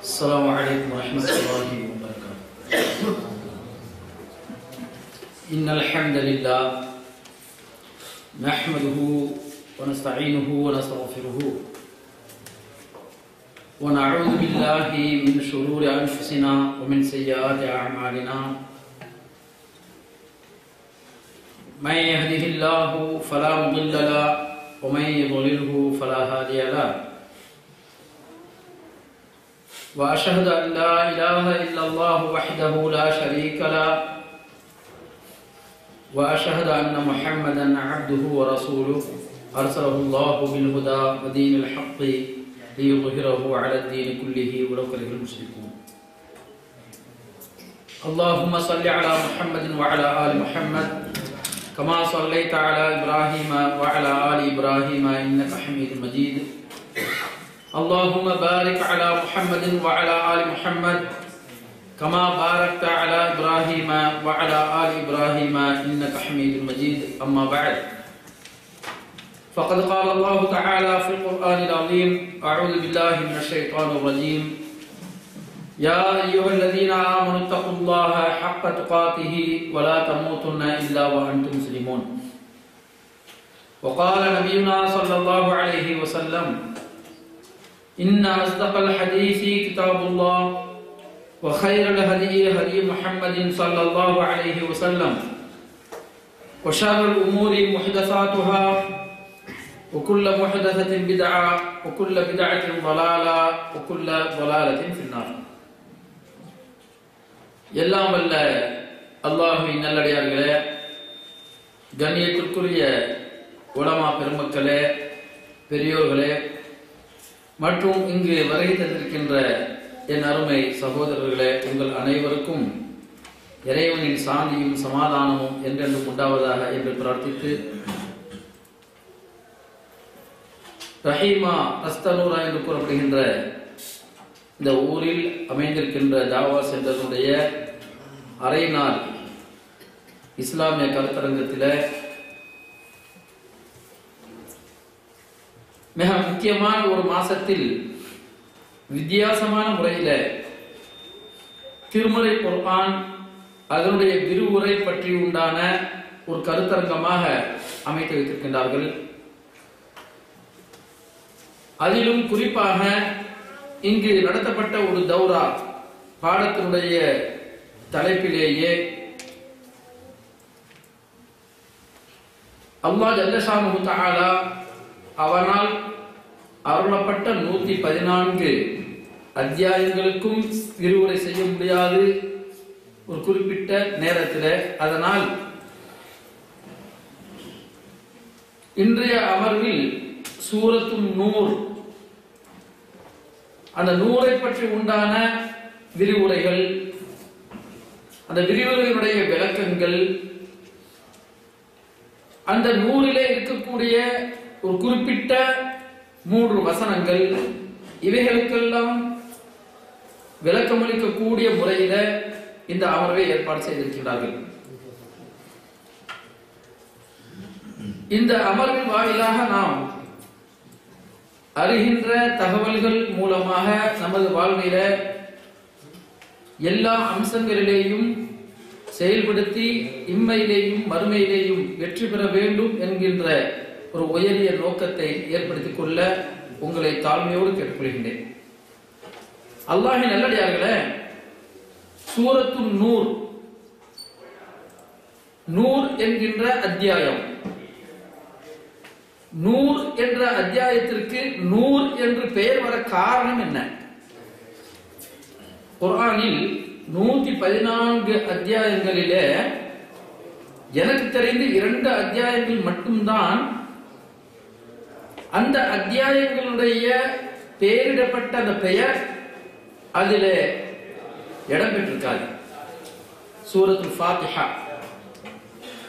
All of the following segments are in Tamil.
السلام عليكم ورحمة الله وبركاته. إن الحمد لله نحمده ونستعينه ونستغفره ونعوذ بالله من شرور أنفسنا ومن سيئات أعمالنا. من يهده الله فلا مضل له ومن يضلله فلا هادي له. وأشهد أن لا إله إلا الله وحده لا شريك له وأشهد أن محمدا عبده ورسوله أرسله الله بالهدى ودين الحق ليظهره على الدين كله ولو كره المشركون. اللهم صل على محمد وعلى آل محمد كما صليت على إبراهيم وعلى آل إبراهيم إنك حميد مجيد. اللهم بارك على محمد وعلى آل محمد كما باركت على إبراهيم وعلى آل إبراهيم إنك حميد مجيد. أما بعد، فقد قال الله تعالى في القرآن العظيم: أعوذ بالله من الشيطان الرجيم. يا أيها الذين آمنوا اتقوا الله حق تقاته ولا تموتن إلا وأنتم مسلمون. وقال نبينا صلى الله عليه وسلم: إن أصدق الحديث كتاب الله وخير الهدي هدي محمد صلى الله عليه وسلم وشر الأمور محدثاتها وكل محدثة بدعة وكل بدعة ضلالة وكل ضلالة في النار. எல்லாம் வல்ல அல்லாஹ்வின் நல்லடியார்களே, கண்ணியத்திற்குரிய உலமா பெருமக்களே, பெரியோர்களே மற்றும் இங்கு வருகை தந்திருக்கின்ற என் அருமை சகோதரர்களே, உங்கள் அனைவருக்கும் இறைவனின் சாந்தியும் சமாதானமும் என்றென்றும் உண்டாவதாக என்று பிரார்த்தித்து, ரஹீமா அஸ்தனூரா என்று கூறப்படுகின்ற இந்த ஊரில் அமைந்திருக்கின்ற தாவா சென்டருடைய அரை நாள் இஸ்லாமிய கருத்தரங்கத்தில் மிக முக்கியமான ஒரு மாசத்தில் வித்தியாசமான முறையில் திருமறை குர்ஆன் அதனுடைய விரிவுரை பற்றி உண்டான ஒரு கருத்தரங்கமாக அமைத்து வைத்திருக்கின்றார்கள். அதிலும் குறிப்பாக இங்கு நடத்தப்பட்ட ஒரு தௌரா பாடத்தினுடைய தலைப்பிலேயே அல்லாஹ் ஜல்ல ஷானுஹு தஆலா அவனால் அருளப்பட்ட 114 அத்தியாயங்களுக்கும் விரிவுரை செய்ய முடியாது ஒரு குறிப்பிட்ட நேரத்தில். அதனால் இன்றைய அமர்வில் சூரத்துன் நூர், அந்த நூரை பற்றி உண்டான விரிவுரைகள், அந்த விரிவுரைகளுடைய விளக்கங்கள், அந்த நூறிலே இருக்கக்கூடிய ஒரு குறிப்பிட்ட 3 வசனங்கள், இவைகளுக்கெல்லாம் விளக்கமளிக்கக்கூடிய முறையில இந்த அமர்வை ஏற்பாடு செய்திருக்கிறார்கள். இந்த அமர்வின் வாயிலாக நாம் அறிகின்ற தகவல்கள் மூலமாக நமது வாழ்வில எல்லா அம்சங்களிலேயும் செயல்படுத்தி இம்மையிலேயும் மறுமையிலேயும் வெற்றி பெற வேண்டும் என்கின்ற ஒரு உயரிய நோக்கத்தை ஏற்படுத்திக் கொள்ள உங்களை தாழ்மையோடு கேட்டுக்கொள்கின்றேன். அல்லாஹ்வின் நல்லடியார்களே, சூரத்துன் நூர், நூர் என்கின்ற அத்தியாயம், நூர் என்ற அத்தியாயத்திற்கு நூர் என்று பெயர் வர காரணம் என்ன? குர்ஆனில் 114 அத்தியாயங்களிலே எனக்கு தெரிந்து 2 அத்தியாயங்கள் மட்டும்தான் அந்த அத்தியாயங்களுடைய பெயரிடப்பட்ட அந்த பெயர் அதில் இடம்பெற்றிருக்காது. சூரத்துல் ஃபாத்திஹா,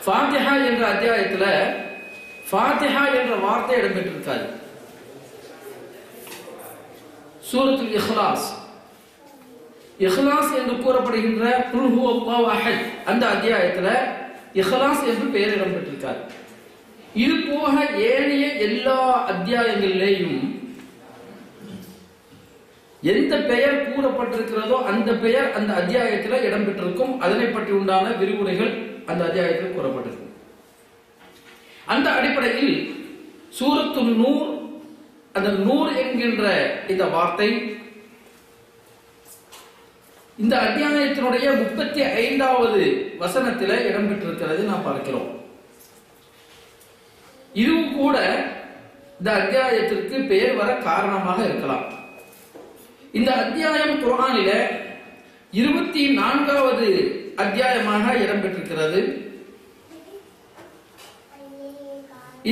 ஃபாத்திஹா என்ற அத்தியாயத்தில் ஃபாத்திஹா என்ற வார்த்தை இடம்பெற்றிருக்காது. சூரத்துல் இஹ்லாஸ், இஹ்லாஸ் என்று கூறப்படுகின்ற குல் ஹுவல்லாஹு அஹத் அந்த அத்தியாயத்தில் இஹ்லாஸ் என்று பெயர் இடம்பெற்றிருக்காது. இது போக ஏனைய எல்லா அத்தியாயங்களிலேயும் எந்த பெயர் கூறப்பட்டிருக்கிறதோ அந்த பெயர் அந்த அத்தியாயத்தில் இடம்பெற்றிருக்கும். அதனை பற்றி உண்டான விரிவுரைகள் அந்த அத்தியாயத்தில் கூறப்பட்டிருக்கும். அந்த அடிப்படையில் சூரத்து நூர், அந்த நூர் என்கின்ற இந்த வார்த்தை இந்த அத்தியாயத்தினுடைய 35வது வசனத்தில் இடம்பெற்றிருக்கிறது நாம் பார்க்கிறோம். இதுவும் கூட இந்த அத்தியாயத்திற்கு பெயர் வர காரணமாக இருக்கலாம். இந்த அத்தியாயம் குர்ஆனில 24வது அத்தியாயமாக இடம்பெற்றிருக்கிறது.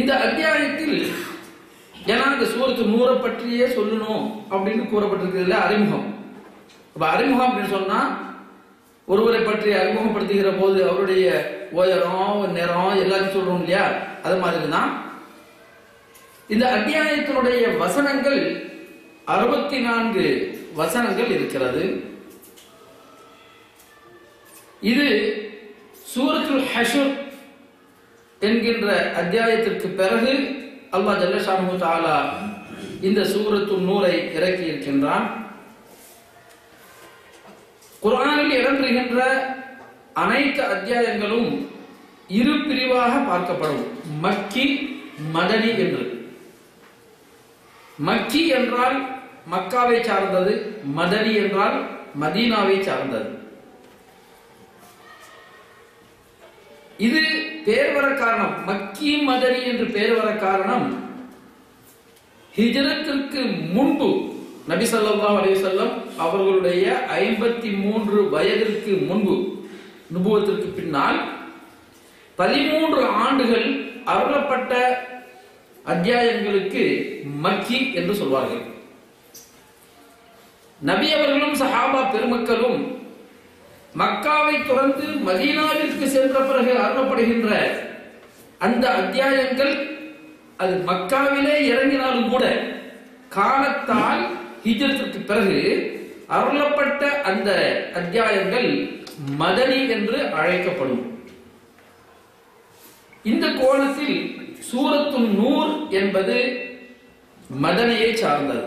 இந்த அத்தியாயத்தில் ஏன்னா இந்த சூரத்து நூரை பற்றியே சொல்லணும் அப்படின்னு கூறப்பட்டிருக்கிறதுல அறிமுகம். அறிமுகம் அப்படின்னு சொன்னா ஒருவரை பற்றி அறிமுகப்படுத்துகிற போது அவருடைய உயரம், நிறம் எல்லாத்தையும் சொல்றோம் இல்லையா? அது மாதிரி தான் இந்த அத்தியாயத்தினுடைய வசனங்கள் 64 வசனங்கள் இருக்கிறது. இது சூரத்துல் ஹஷ்ர் என்கின்ற அத்தியாயத்திற்கு பிறகு அல்லாஹ் ஜல்ல ஷானஹு தஆலா இந்த சூரத்துன் நூரை இறக்கி இருக்கின்றான். குர்ஆனில் இடம்பெறுகின்ற அனைத்து அத்தியாயங்களும் இரு பிரிவாக பார்க்கப்படும். மக்கி, மதனி என்று. மக்கி என்றால் மக்காவை சார்ந்தது, மதனி என்றால் மதீனாவை சார்ந்தது. இது பேர் வர காரணம், மக்கி மதனி என்று பேர் வர காரணம், ஹிஜ்ரத்திற்கு முன்பு நபி ஸல்லல்லாஹு அலைஹி வஸல்லம் அவர்களுடைய 53 வயதிற்கு முன்பு, நுபுவத்திற்கு பின்னால் 13 ஆண்டுகள் அருளப்பட்ட அத்தியாயங்களுக்கு மக்கி என்று சொல்வார்கள். நபி அவர்களும் சஹாபா பெருமக்களும் மக்காவை தொடர்ந்து மதீனாவிற்கு சென்ற பிறகு அருளப்படுகின்ற அந்த அத்தியாயங்கள் அது மக்காவிலே இறங்கினாலும் கூட காலத்தால் ஹிஜ்ரத்திற்கு பிறகு அருளப்பட்ட அந்த அத்தியாயங்கள் மதனி என்று அழைக்கப்படும். இந்த கோணத்தில் சூரத்துன் நூர் என்பது மதனியை சார்ந்தது.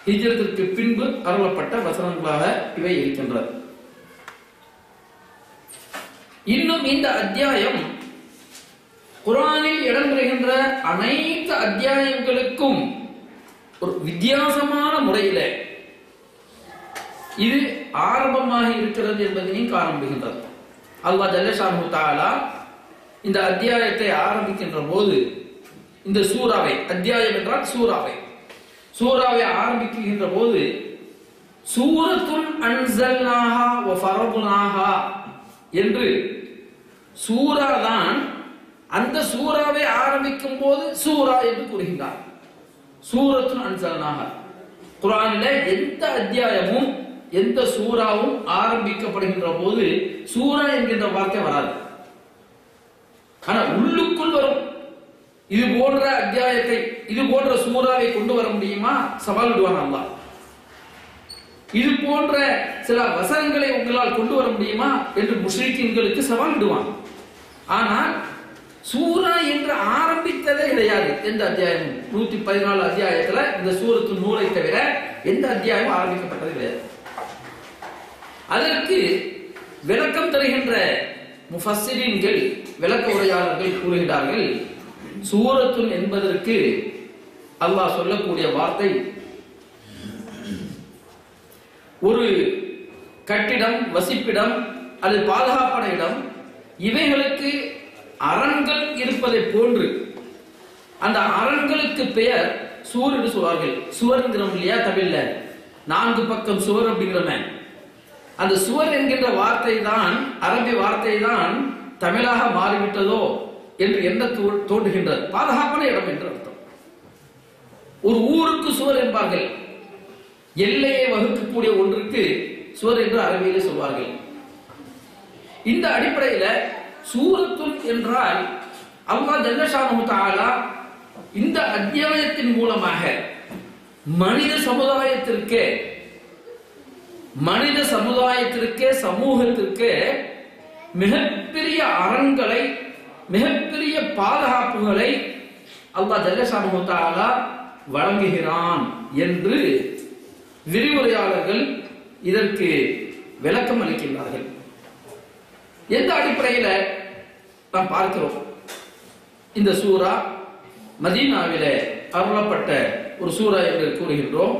ஹிஜ்ரத்திற்கு பின்பு அருளப்பட்ட வசனங்களாக இவை இருக்கின்றது. இன்னும் இந்த அத்தியாயம் குர்ஆனில் இடம்பெறுகின்ற அனைத்து அத்தியாயங்களுக்கும் ஒரு வித்தியாசமான முறையில இது ஆரம்பமாக இருக்கிறது என்பதையும் காண்பிக்கின்றது. அல்லாஹ் ஜல்ல ஷானஹு தஆலா இந்த அத்தியாயத்தை ஆரம்பிக்கின்ற போது இந்த சூராவை, அத்தியாயம் என்றால் சூராவை ஆரம்பிக்கின்ற போது சூரத்துன் அன்ஸல்னாஹா வ ஃபரதுனாஹா என்று சூரா தான் அந்த சூராவை ஆரம்பிக்கும் போது சூரா என்று கூறுகின்றார். சூரத்துன் அன்ஸல்னாஹா. குர்ஆனில் எந்த அத்தியாயமும் எந்த சூராவும் ஆரம்பிக்கப்படுகின்ற போது சூரா என்கின்ற வார்த்தை வராது. ஆனா உள்ளுக்குள் வரும். இது போன்ற அத்தியாயத்தை, இது போன்ற சூறாவை கொண்டு வர முடியுமா? சவால் விடுவான் அல்லாஹ். இது போன்ற சில வசனங்களை உங்களால் கொண்டு வர முடியுமா என்று முஷ்ரிக்கீன்களுக்கு சவால் விடுவான். ஆனால் சூரா என்று ஆரம்பித்ததே கிடையாது. எந்த அத்தியாயமும் 114 அத்தியாயத்துல இந்த சூரத்து நூரை தவிர எந்த அத்தியாயமும் ஆரம்பிக்கப்பட்டது கிடையாது. அதற்கு விளக்கம் தருகின்ற முஃபஸ்ஸிரீன்கள், விளக்க உரையாளர்கள் கூறுகிறார்கள், சூரத்துன் என்பதற்கு அல்லாஹ் சொல்லக்கூடிய வார்த்தை ஒரு கட்டிடம், வசிப்பிடம் அல்லது பாதுகாப்பான இடம், இவைகளுக்கு அரண்கள் இருப்பதை போன்று அந்த அரண்களுக்கு பெயர் சூர் என்று சொல்வார்கள். சுவர்ங்கிறோம் இல்லையா தமிழ்ல, 4 பக்கம் சுவர் அப்படிங்கிறோமே, அந்த சுவர் என்கின்ற வார்த்தை தான், அரபி வார்த்தை தான் தமிழாக மாறிவிட்டதோ என்று எண்ண தோன்றுகின்றது. பாதுகாப்பான இடம் என்று அர்த்தம். ஒரு ஊருக்கு சுவர் என்பார்கள். எல்லையை வகுக்கக்கூடிய ஒன்றுக்கு சுவர் என்று அரபியிலே சொல்வார்கள். இந்த அடிப்படையில் சூரத்துன் என்றால் அல்லாஹ் ஜல்ல ஷானஹு தஆலா இந்த அத்தியாயத்தின் மூலமாக மனித சமுதாயத்திற்கு சமூகத்திற்கு மிகப்பெரிய அரண்களை, மிகப்பெரிய பாதுகாப்புகளை அல்லாஹ் ஜல்ல ஷானஹு தஆலா வழங்குகிறான் என்று விரிவுரையாளர்கள் இதற்கு விளக்கம் அளிக்கின்றார்கள். எந்த அடிப்படையில நாம் பார்க்கிறோம்? இந்த சூரா மதீனாவிலே அருளப்பட்ட ஒரு சூரா என்று கூறுகின்றோம்.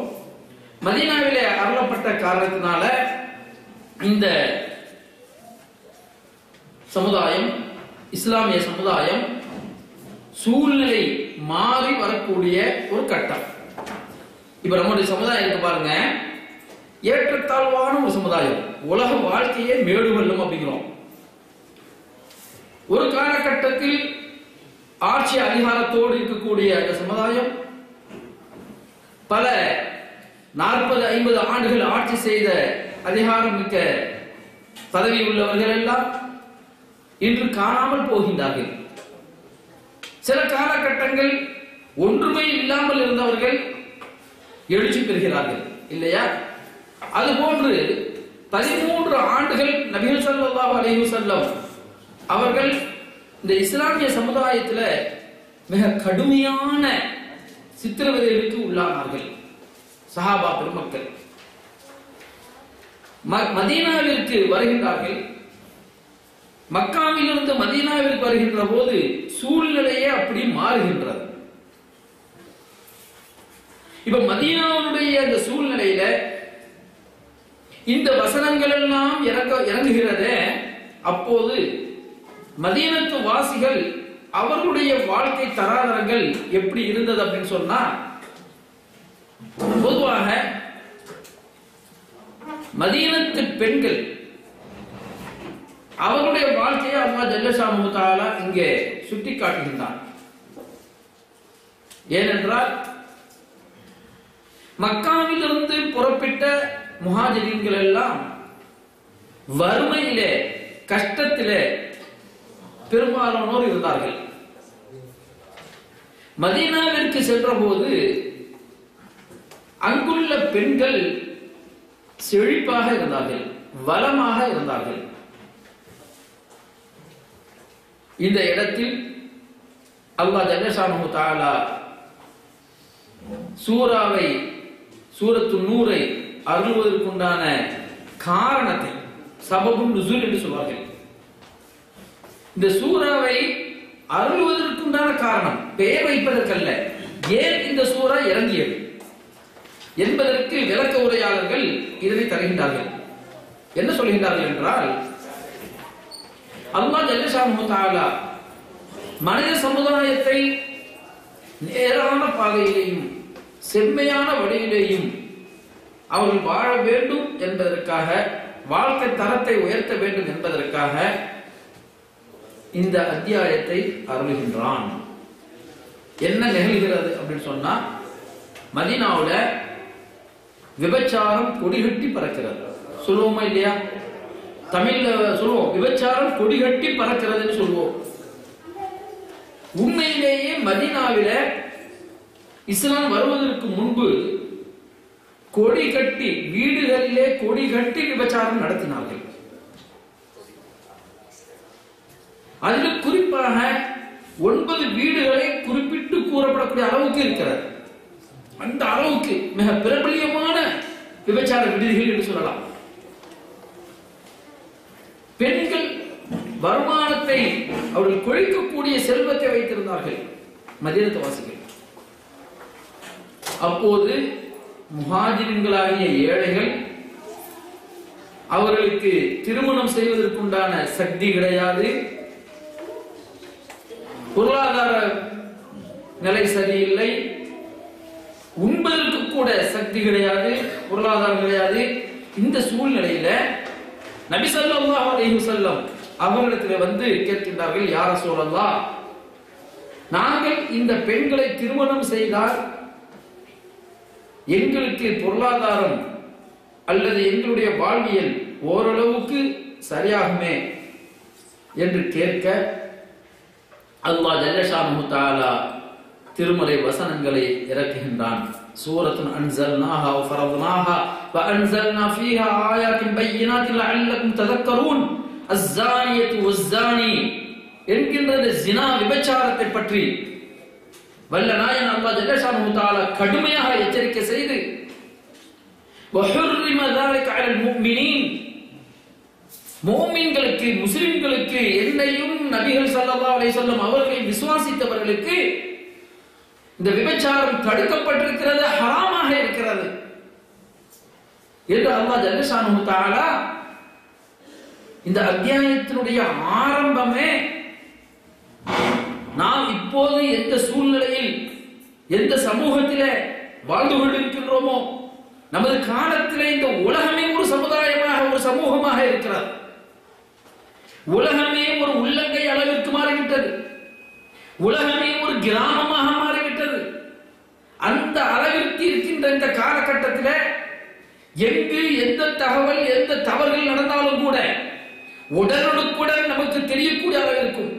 மதீனாவிலே அருளப்பட்ட காரணத்தினால இந்த சமுதாயம், இஸ்லாமிய சமுதாயம் சூழ்நிலை மாறி வரக்கூடிய ஒரு கட்டம். இப்ப நம்முடைய சமுதாயம் இருக்கு பாருங்க, ஏற்றத்தாழ்வான ஒரு சமுதாயம். உலக வாழ்க்கையே மேடு வெல்லும் அப்படிங்கிறோம். ஒரு காலகட்டத்தில் ஆட்சி அதிகாரத்தோடு இருக்கக்கூடிய அந்த சமுதாயம் பல 40-50 ஆண்டுகள் ஆட்சி செய்த அதிகாரம் மிக்க பதவி உள்ளவர்கள் எல்லாம் இன்று காணாமல் போகின்றார்கள். சில காலகட்டங்கள் ஒன்றுமே இல்லாமல் இருந்தவர்கள் எழுச்சி பெறுகிறார்கள் இல்லையா? அதுபோன்று 13 ஆண்டுகள் நபிகள் ஸல்லல்லாஹு அலைஹி வஸல்லம் அவர்கள் இந்த இஸ்லாமிய சமுதாயத்தில் மிக கடுமையான சித்திரவதைகளுக்கு உள்ளானார்கள். சஹாபா பெருமக்கள் மதீனாவிற்கு வருகின்றார்கள். மக்காவிலிருந்து மதீனாவிற்கு வருகின்ற போது சூழ்நிலையே அப்படி மாறுகின்றது. இப்ப மதீனாவுடைய அந்த சூழ்நிலையில இந்த வசனங்கள் எல்லாம் இறங்குகிறதே, அப்போது மதீனத்து வாசிகள் அவர்களுடைய வாழ்க்கை தராதரங்கள் எப்படி இருந்தது அப்படின்னு சொன்னா, பொதுவாக மதீனத்து பெண்கள் அவர்களுடைய வாழ்க்கையை அல்லாஹ் ஜல்லஷானஹு தஆலா இங்கே சுட்டி காட்டுகின்றான். ஏனென்றால் மக்காவிலிருந்து புறப்பட்ட முஹாஜிரீன்கள் எல்லாம் வறுமையிலே, கஷ்டத்திலே பெரும்பாலானோர் இருந்தார்கள். மதீனாவிற்கு சென்ற போது அங்குள்ள பெண்கள் செழிப்பாக இருந்தார்கள், வளமாக இருந்தார்கள். இந்த இடத்தில் அல்லாஹ் ஜல்லஷானஹு தஆலா சூராவை, சூரத்து நூரை அருள்வதற்குண்டான காரணத்தை, சபபுன் நுஸூல் என்று சொல்வார்கள். இந்த சூராவை அருள்வதற்குண்டான காரணம் பெயர் வைப்பதற்கல்ல, ஏன் இந்த சூரா இறங்கியது என்பதற்கு விளக்க உரையாளர்கள் இதனை தருகின்றார்கள். என்ன சொல்கின்றார்கள் என்றால், அல்லாஹ் ஜல்லஷானஹு தஆலா மனித சமுதாயத்தை நேரான பாதையிலேயும் செம்மையான வழியிலேயும் அவர்கள் வாழ வேண்டும் என்பதற்காக, வாழ்க்கை தரத்தை உயர்த்த வேண்டும் என்பதற்காக இந்த அத்தியாயத்தை அருளுகின்றான். என்ன நிகழ்கிறது அப்படின்னு சொன்னா, மதீனாவுல விபச்சாரம் கொடிகட்டி பறக்கிறது. சொல்லுவோமா இல்லையா? தமிழ்ல சொல்லுவோம், விபச்சாரம் கொடிகட்டி பறக்கிறதுன்னு சொல்லுவோம். உண்மையிலேயே மதீனாவில இஸ்லாம் வருவதற்கு முன்பு கொடி கட்டி, வீடுகளிலே கொடி கட்டி விபச்சாரம் நடத்தினார்கள். அதில் குறிப்பாக 9 வீடுகளை குறிப்பிட்டு கூறப்படக்கூடிய அளவுக்கு இருக்கிறது. அந்த அளவுக்கு மிக பிரபலியமான விபச்சார விடுதிகள் என்று சொல்லலாம். பெண்கள் வருமானத்தை, அவர்கள் கொழிக்கக்கூடிய செல்வத்தை வைத்திருந்தார்கள் மதீனத்து வாசிகள். அப்போது முஹாஜிரின்களாகிய ஏழைகள், அவர்களுக்கு திருமணம் செய்வதற்குண்டான சக்தி கிடையாது, பொருளாதார நிலை சரியில்லை, உண்பதற்கு கூட சக்தி கிடையாது, பொருளாதாரம் கிடையாது. இந்த சூழ்நிலையில நபி ஸல்லல்லாஹு அலைஹி வஸல்லம் அவர்களிடத்தில் வந்து கேட்கின்றார்கள், யா ரசூலல்லாஹ், நாங்கள் இந்த பெண்களை திருமணம் செய்தால் எங்களுக்கு பொருளாதாரம் அல்லது எங்களுடைய வாழ்வியல் ஓரளவுக்கு சரியாகுமே என்று கேட்க, அல்லாஹ் ஜல்லஷானஹு தஆலா திருமறை வசனங்களை இறக்குகின்றான். சூரத்துன் அன்ஸல்னாஹா வ ஃபரத்னாஹா வ அன்ஸல்னா ஃபீஹா ஆயாத்தின் பையினாத்தின் லஅல்லக்கும் ததக்கரூன் அஸ்ஸானியத்து வஸ்ஸானி என்கின்ற ஜினா, விபச்சாரத்தை பற்றி வல்ல நாயன் அல்லாஹ் ஜல்லஷானஹு தஆலா கடுமையாக எச்சரிக்கை செய்து, وحرم ذلك على المؤمنين முஃமின்களுக்கு முஸ்லிம்களுக்கு என்னையும் நபிகள் ஸல்லல்லாஹு அலைஹி வஸல்லம் அவர்களை விசுவாசித்தவர்களுக்கு இந்த விபச்சாரம் தடுக்கப்பட்டிருக்கிறது, ஹராமாக இருக்கிறது என்று அல்லாஹ் ஜல்ல ஷானுஹு தஆலா இந்த அத்தியாயத்தினுடைய ஆரம்பமே நாம் இப்போது எந்த சூழ்நிலையில் எந்த சமூகத்திலே வாழ்ந்து கொண்டிருக்கின்றோமோ, நமது காலத்திலே இந்த உலகமே ஒரு சமுதாயமாக ஒரு சமூகமாக இருக்கிறது. உலகமே ஒரு உள்ளங்கை அளவிற்கு மாறிவிட்டது. உலகமே ஒரு கிராமமாக மாறிவிட்டது. அந்த அளவிற்கு இருக்கின்ற இந்த காலகட்டத்தில் எங்கு எந்த தகவல் எந்த தவறுகள் நடந்தாலும் கூட உடனுக்குடன் நமக்கு தெரியக்கூடிய அளவிற்கும்,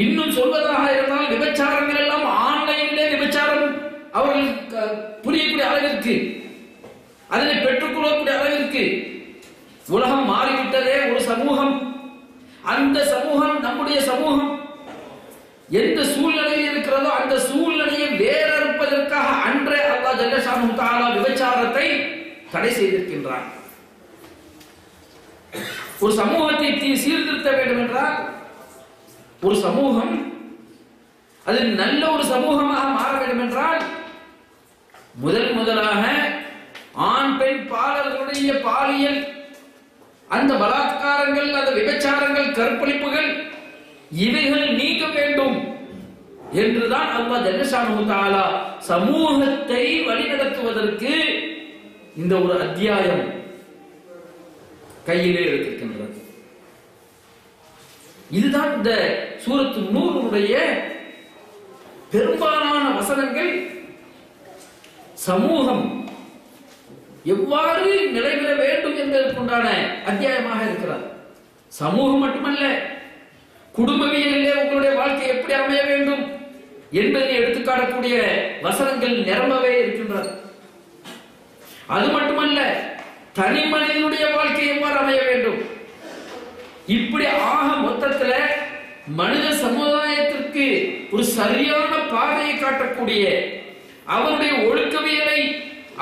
இன்னும் சொல்வதாக இருந்தால் விபச்சாரங்கள் எல்லாம் ஆன்லைனிலே விபச்சாரம் அவர்கள் புரியக்கூடிய அளவிற்கு, அதனை பெற்றுக்கொள்ளக்கூடிய அளவிற்கு உலகம் மாறிவிட்டதே. ஒரு சமூகம், அந்த சமூகம் நம்முடைய சமூகம் எந்த சூழ்நிலையில் இருக்கிறதோ அந்த சூழ்நிலையை வேறறுப்பதற்காக அன்றே அல்லாஹ் ஜல்ல ஷானுஹு தஆலா விபச்சாரத்தை தடை செய்திருக்கின்றான். ஒரு சமூகத்தை சீர்திருத்த வேண்டும் என்றால், ஒரு சமூகம் அது நல்ல ஒரு சமூகமாக மாற வேண்டும் என்றால் முதலாக ஆண் பெண் பாலர்களுடைய பாலியல் அந்த பலாத்காரங்கள், அந்த விபச்சாரங்கள், கற்பழிப்புகள் இவைகள் நீங்க வேண்டும் என்றுதான் அல்லாஹ் ஜல்ல ஷானுஹு தஆலா சமூகத்தை வழிநடத்துவதற்கு இந்த ஒரு அத்தியாயம் கையிலே எடுத்திருக்கின்றது. இதுதான் இந்த சூரத்து நூறுடைய பெரும்பாலான வசனங்கள் சமூகம் எவ்வாறு நிலைபெற வேண்டும் என்பதற்குண்டான அத்தியாயமாக இருக்கிறது. சமூகம் மட்டுமல்ல, குடும்பவியலிலே உங்களுடைய வாழ்க்கை எப்படி அமைய வேண்டும் என்பதை எடுத்துக்காட்டக்கூடிய வசனங்கள் நிரம்பவே இருக்கின்றது. அது மட்டுமல்ல, தனி மனிதனுடைய வாழ்க்கை எவ்வாறு அமைய வேண்டும், இப்படி ஆக மொத்தத்தில் மனித சமுதாயத்திற்கு ஒரு சரியான பாதையை காட்டக்கூடிய, அவருடைய ஒழுக்கவியலை,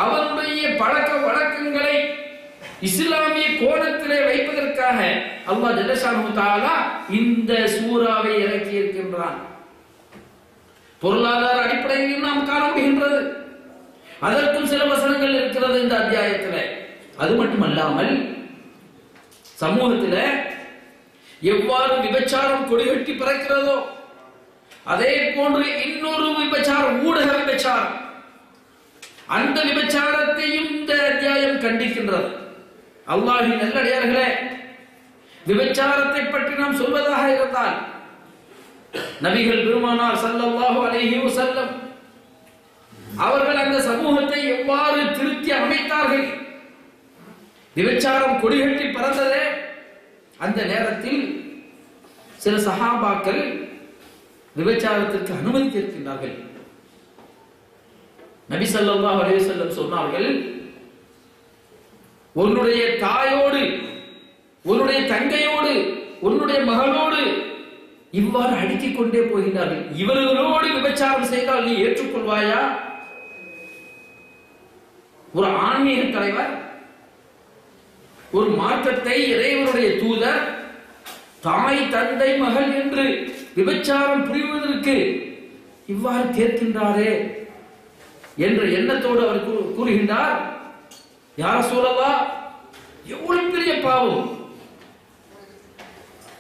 அவருடைய பழக்க வழக்கங்களை இஸ்லாமிய கோணத்திலே வைப்பதற்காக அல்லாஹ் ஜல்ல ஷானுஹு தஆலா இந்த சூராவை இறக்கி இருக்கின்றான். பொருளாதார அடிப்படையில் நாம் காண முடிகின்றது. அதற்கும் சில வசனங்கள் இருக்கிறது இந்த அத்தியாயத்தில். அது மட்டுமல்லாமல் சமூகத்தில் எவ்வாறு விபச்சாரம் கொடிகட்டி பறக்கிறதோ அதே போன்று இன்னொரு விபச்சாரம், ஊடக விபச்சாரம், அந்த விபச்சாரத்தையும் இந்த அத்தியாயம் கண்டிக்கின்றது. அல்லாஹ்வின் நல்லடியார்களே, விபச்சாரத்தை பற்றி நாம் சொல்வதாக இருந்தால் நபிகள் பெருமானார் ஸல்லல்லாஹு அலைஹி வஸல்லம் அவர்கள் அந்த சமூகத்தை எவ்வாறு திருத்தி அமைத்தார்கள். விபச்சாரம் கொடிகட்டி பறந்ததே, அந்த நேரத்தில் சில சஹாபாக்கள் விபச்சாரத்திற்கு அனுமதித்திருக்கின்றார்கள். நபி ஸல்லல்லாஹு அலைஹி வஸல்லம் சொன்னார்கள், உன்னுடைய தாயோடு, உன்னுடைய தங்கையோடு, உன்னுடைய மகளோடு இவ்வாறு அடுக்கிக் கொண்டே போகிறார்கள். இவர்களோடு விபச்சாரம் செய்தால் நீ ஏற்றுக்கொள்வாயா? ஒரு ஆன்மீக தலைவர், ஒரு மார்க்கத்தை இறைவனுடைய தூதர், தாய் தந்தை மகள் என்று விபச்சாரம் புரிவதற்கு இவ்வாறு கேட்கின்றாரே என்ற எண்ணத்தோடு அவர் கூறுகின்றார், யா ரசூலல்லாஹ், எவ்வளவு பெரிய பாவம்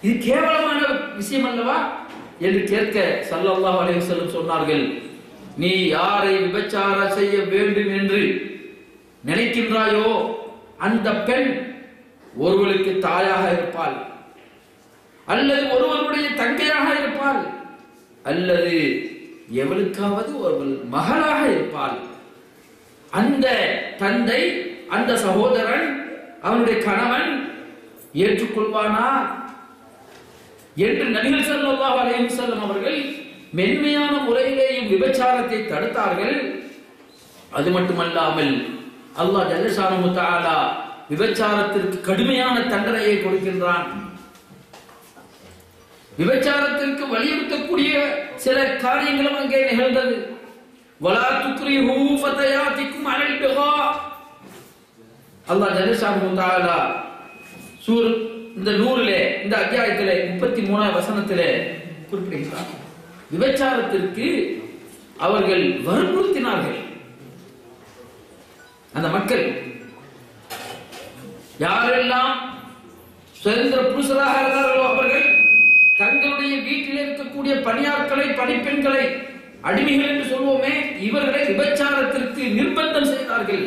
இது, கேவலமான விஷயம் அல்லவா என்று கேட்க ஸல்லல்லாஹு அலைஹி வஸல்லம் சொன்னார்கள், நீ யாரை விபச்சாரம் செய்ய வேண்டும் என்று நினைக்கின்றாயோ அந்த பெண் ஒருவருக்கு தாயாக இருப்பாள், அல்லது ஒருவருடைய தங்கையாக இருப்பாள், அல்லது எவளுக்காவது ஒருவள் மகளாக இருப்பாள். அந்த தந்தை, அந்த சகோதரன், அவனுடைய கணவன் ஏற்றுக்கொள்வானா என்று நபிகள் ஸல்லல்லாஹு அலைஹி வஸல்லம் அவர்கள் மென்மையான முறையிலேயும் விபச்சாரத்தை தடுத்தார்கள். அது மட்டுமல்லாமல் அல்லாஹ் ஜல்ல ஷானுஹு தஆலா விபச்சாரத்திற்கு கடுமையான தண்டனையை கொடுக்கின்றான். விபச்சாரத்திற்கு வலியுறுத்தக்கூடிய சில காரியங்களும் அங்கே நிகழ்ந்தது. வலா துக்ரிஹூ ஃபதயாத்திக்கும் அலல் பிகா, அல்லாஹ் ஜல்லஷானஹு தஆலா இந்த நூறிலே இந்த அத்தியாயத்திலே 33ஆம் வசனத்திலே குறிப்பிடுகிறார். விபச்சாரத்திற்கு அவர்கள் வற்புறுத்தினார்கள். அந்த மக்கள் யாரெல்லாம் சுதந்திர புருஷராக இருந்தார்களோ அவர்கள் தங்களுடைய வீட்டில் இருக்கக்கூடிய பணியாட்களை, பணிப்பெண்களை, அடிமைகள் என்று சொல்வோமே, இவர்களை விபச்சாரத்திற்கு நிர்பந்தம் செய்தார்கள்.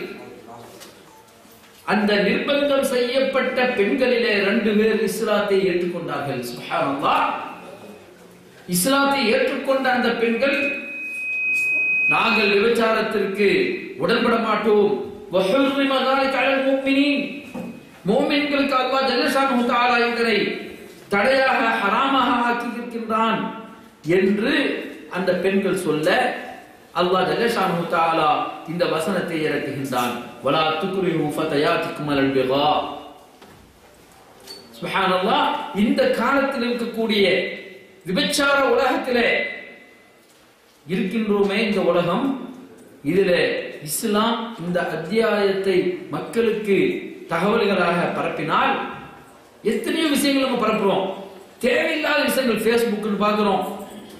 அந்த நிர்பந்தம் செய்யப்பட்ட பெண்களிலே 2 பேர் இஸ்லாத்தை ஏற்றுக்கொண்டார்கள். சுப்ஹானல்லாஹ். இஸ்லாத்தை ஏற்றுக்கொண்ட அந்த பெண்கள், நாங்கள் விபச்சாரத்திற்கு உடன்பட மாட்டோம், வஹுர்ரிம ذلك على المؤمنين, முஃமின்களுக்கு அல்லாஹ் ஜல்லஷானஹு தஆலா இதனை தடையாக, ஹராமாக ஆக்கி இருக்கின்றான் என்று அந்த பெண்கள் சொல்ல, அல்லாஹ் ஜல்லஷானஹு தஆலா இந்த வசனத்தை இறக்குகின்றான். வலா துக்ரிஹு ஃபதயாத்திக்கும் அலல் பிகா. சுப்ஹானல்லாஹ். இந்த காலத்தில் இருக்கக்கூடிய விபச்சார உலகத்திலே இருக்கின்றோமே, இந்த உலகம், இதிலே இஸ்லாம் இந்த அத்தியாயத்தை மக்களுக்கு தகவல்களாக பரப்பினால் எத்தனையோ விஷயங்கள் நம்ம பரப்புறோம். தேவையில்லாத விஷயங்கள் ஃபேஸ்புக்னு பார்க்கிறோம்,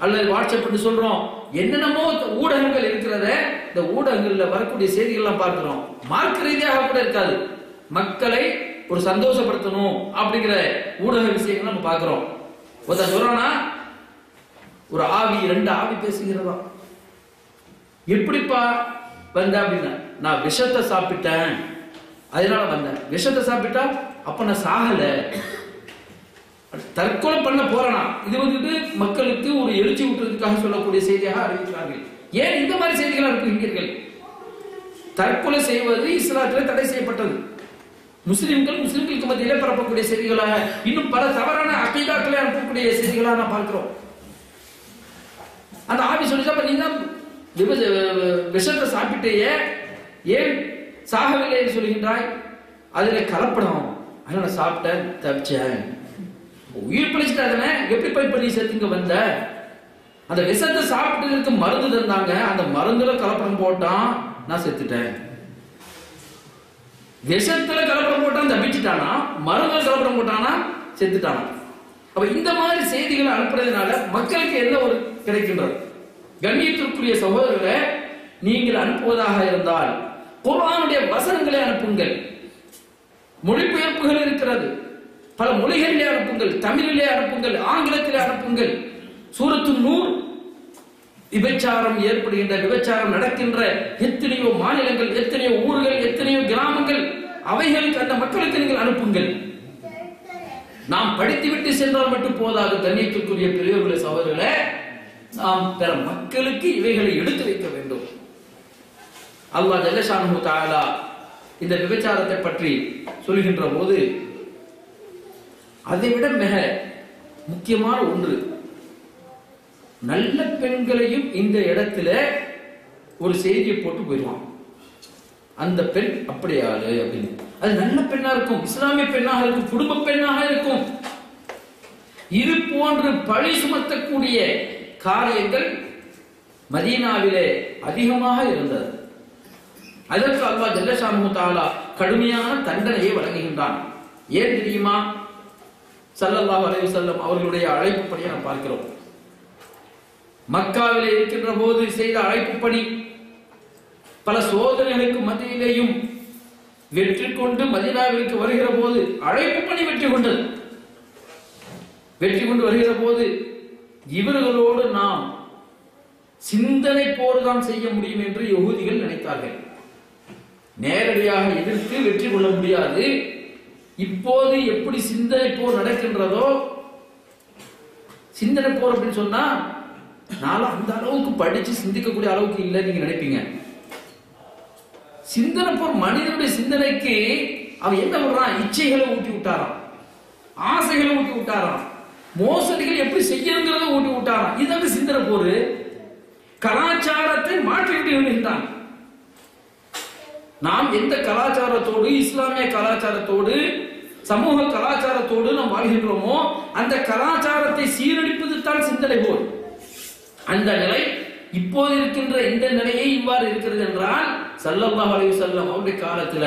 அல்லது வாட்ஸ்அப்னு சொல்றோம், என்னென்னமோ ஊடகங்கள் இருக்கிறத, இந்த ஊடகங்கள்ல வரக்கூடிய செய்திகள்லாம் பார்க்கிறோம். மார்க்க ரீதியாக கூட இருக்காது, மக்களை ஒரு சந்தோஷப்படுத்தணும் அப்படிங்கிற ஊடக விஷயங்கள் நம்ம பார்க்கிறோம். ஒருத்தர் சொல்றானா, ஒரு ஆவி 2 ஆவி பேசுகிறதா, எப்படிப்பா வந்த அப்படின்னா, நான் விஷத்தை சாப்பிட்டேன் அதனால வந்தேன். விஷத்தை சாப்பிட்டா அப்ப நான் சாகல, தற்கொலை பண்ண போறேனா. இது வந்துட்டு மக்களுக்கு ஒரு எழுச்சி ஊட்டுறதுக்காக சொல்லக்கூடிய செய்தியாக அறிவிக்கிறார்கள். ஏன் இந்த மாதிரி செய்திகள் அனுப்புகின்றீர்கள்? தற்கொலை செய்வது இஸ்லாத்தில் தடை செய்யப்பட்டது. முஸ்லிம்களுக்கு மத்தியிலே பரப்பக்கூடிய செய்திகளாக, இன்னும் பல தவறான அகீதாக்களை அனுப்பக்கூடிய செய்திகளாக நான் பார்க்கிறோம். அந்த ஆவி சொல்லிச்சா, நீ தான் விஷத்தை சாப்பிட்டேயே, ஏன் சாகவில்லை என்று சொல்கின்றாய்? அதுல கலப்படம், அதனால சாப்பிட்டேன், தப்பிச்சேன். உயிர் பிழைச்சிட்டாதானே, எப்படி போய் பண்ணி சேர்த்துங்க வந்த? அந்த விஷத்தை சாப்பிட்டதுக்கு மருந்து தந்தாங்க, அந்த மருந்துல கலப்படம் போட்டான், நான் செத்துட்டேன். விஷத்துல கலப்படம் போட்டான் தப்பிச்சுட்டானா, மருந்துல கலப்படம் போட்டானா செத்துட்டானா? அப்ப இந்த மாதிரி செய்திகளை அனுப்புறதுனால மக்களுக்கு என்ன ஒரு கிடைக்கின்றது? கண்ணியத்திற்குரிய சகோதரர்களே, நீங்கள் அனுப்புவதாக இருந்தால் குர்ஆனுடைய வசனங்களை அனுப்புங்கள். மொழிபெயர்ப்புகள் இருக்கிறது, பல மொழிகளிலே அனுப்புங்கள், தமிழிலே அனுப்புங்கள், ஆங்கிலத்திலே அனுப்புங்கள். சூரத்து நூர் விபச்சாரம் ஏற்படுகின்ற, விபச்சாரம் நடக்கின்ற எத்தனையோ மாநிலங்கள், எத்தனையோ ஊர்கள், எத்தனையோ கிராமங்கள், அவைகளுக்கு அந்த மக்களுக்கு நீங்கள் அனுப்புங்கள். நாம் படித்துவிட்டு சென்றால் மட்டும் போதாது. கண்ணியத்திற்குரிய பெரியவர்களே, சகோதரர்களே, நாம் பிற மக்களுக்கு இவைகளை எடுத்து வைக்க வேண்டும். அல்லாஹ் ஜல்லஷானஹு தஆலா இந்த விபச்சாரத்தை பற்றி சொல்கின்ற போது அதைவிட மிக முக்கியமான ஒன்று, நல்ல பெண்களையும் இந்த இடத்துல ஒரு செய்தியை போட்டு போயிடுவான். அந்த பெண் அப்படியாது அப்படின்னு. அது நல்ல பெண்ணா இருக்கும், இஸ்லாமிய பெண்ணாக இருக்கும், குடும்ப பெண்ணாக இருக்கும். இது போன்று பழி சுமத்தக்கூடிய காரியங்கள் மதீனாவிலே அதிகமாக இருந்தது. அதற்கு அல்லாஹ் ஜல்லஷானஹு தஆலா கடுமையான தண்டனையை வழங்குகின்றான். ஏன் தெரியுமா? ஸல்லல்லாஹு அலைஹி வஸல்லம் அவர்களுடைய அழைப்புப்படியை நாம் பார்க்கிறோம். மக்காவிலே இருக்கின்ற போது செய்த அழைப்புப்படி பல சோதனைகளுக்கு மத்தியிலேயும் வெற்றி கொண்டு மதீனாவிற்கு வருகிற போது அழைப்புப்படி வெற்றி கொண்டு வருகிற போது இவர்களோடு நாம் சிந்தனை போர்தான் செய்ய முடியும் என்று யகூதிகள் நினைத்தார்கள். நேரடியாக எதிர்த்து வெற்றி கொள்ள முடியாது. இப்போது எப்படி சிந்தனை போர் நடக்கின்றதோ, சிந்தனை போர் அப்படின்னு சொன்னா நானும் அந்த அளவுக்கு படிச்சு சிந்திக்கக்கூடிய அளவுக்கு இல்லை நீங்க நினைப்பீங்க. சிந்தனை போர் மனிதனுடைய சிந்தனைக்கு அவன் என்ன பண்றான்? இச்சைகளை ஊட்டி விட்டாராம், ஆசைகளை ஊட்டி விட்டாராம், மோசடிகள் எப்படி செய்யணுங்கிறத ஊட்டி விட்டாராம். இதுதான் சிந்தனை போர். கலாச்சாரத்தை மாற்றிவிட்டு வருகின்றான். நாம் எந்த கலாச்சாரத்தோடு, இஸ்லாமிய கலாச்சாரத்தோடு, சமூக கலாச்சாரத்தோடு நாம் வாழ்கின்றோமோ அந்த கலாச்சாரத்தை சீரழிப்பது தான் சிந்தனை போல். அந்த நிலை இப்போது இருக்கின்ற இந்த நிலையை இவ்வாறு இருக்கிறது என்றால் ஸல்லல்லாஹு அலைஹி வஸல்லம் அவருடைய காலத்துல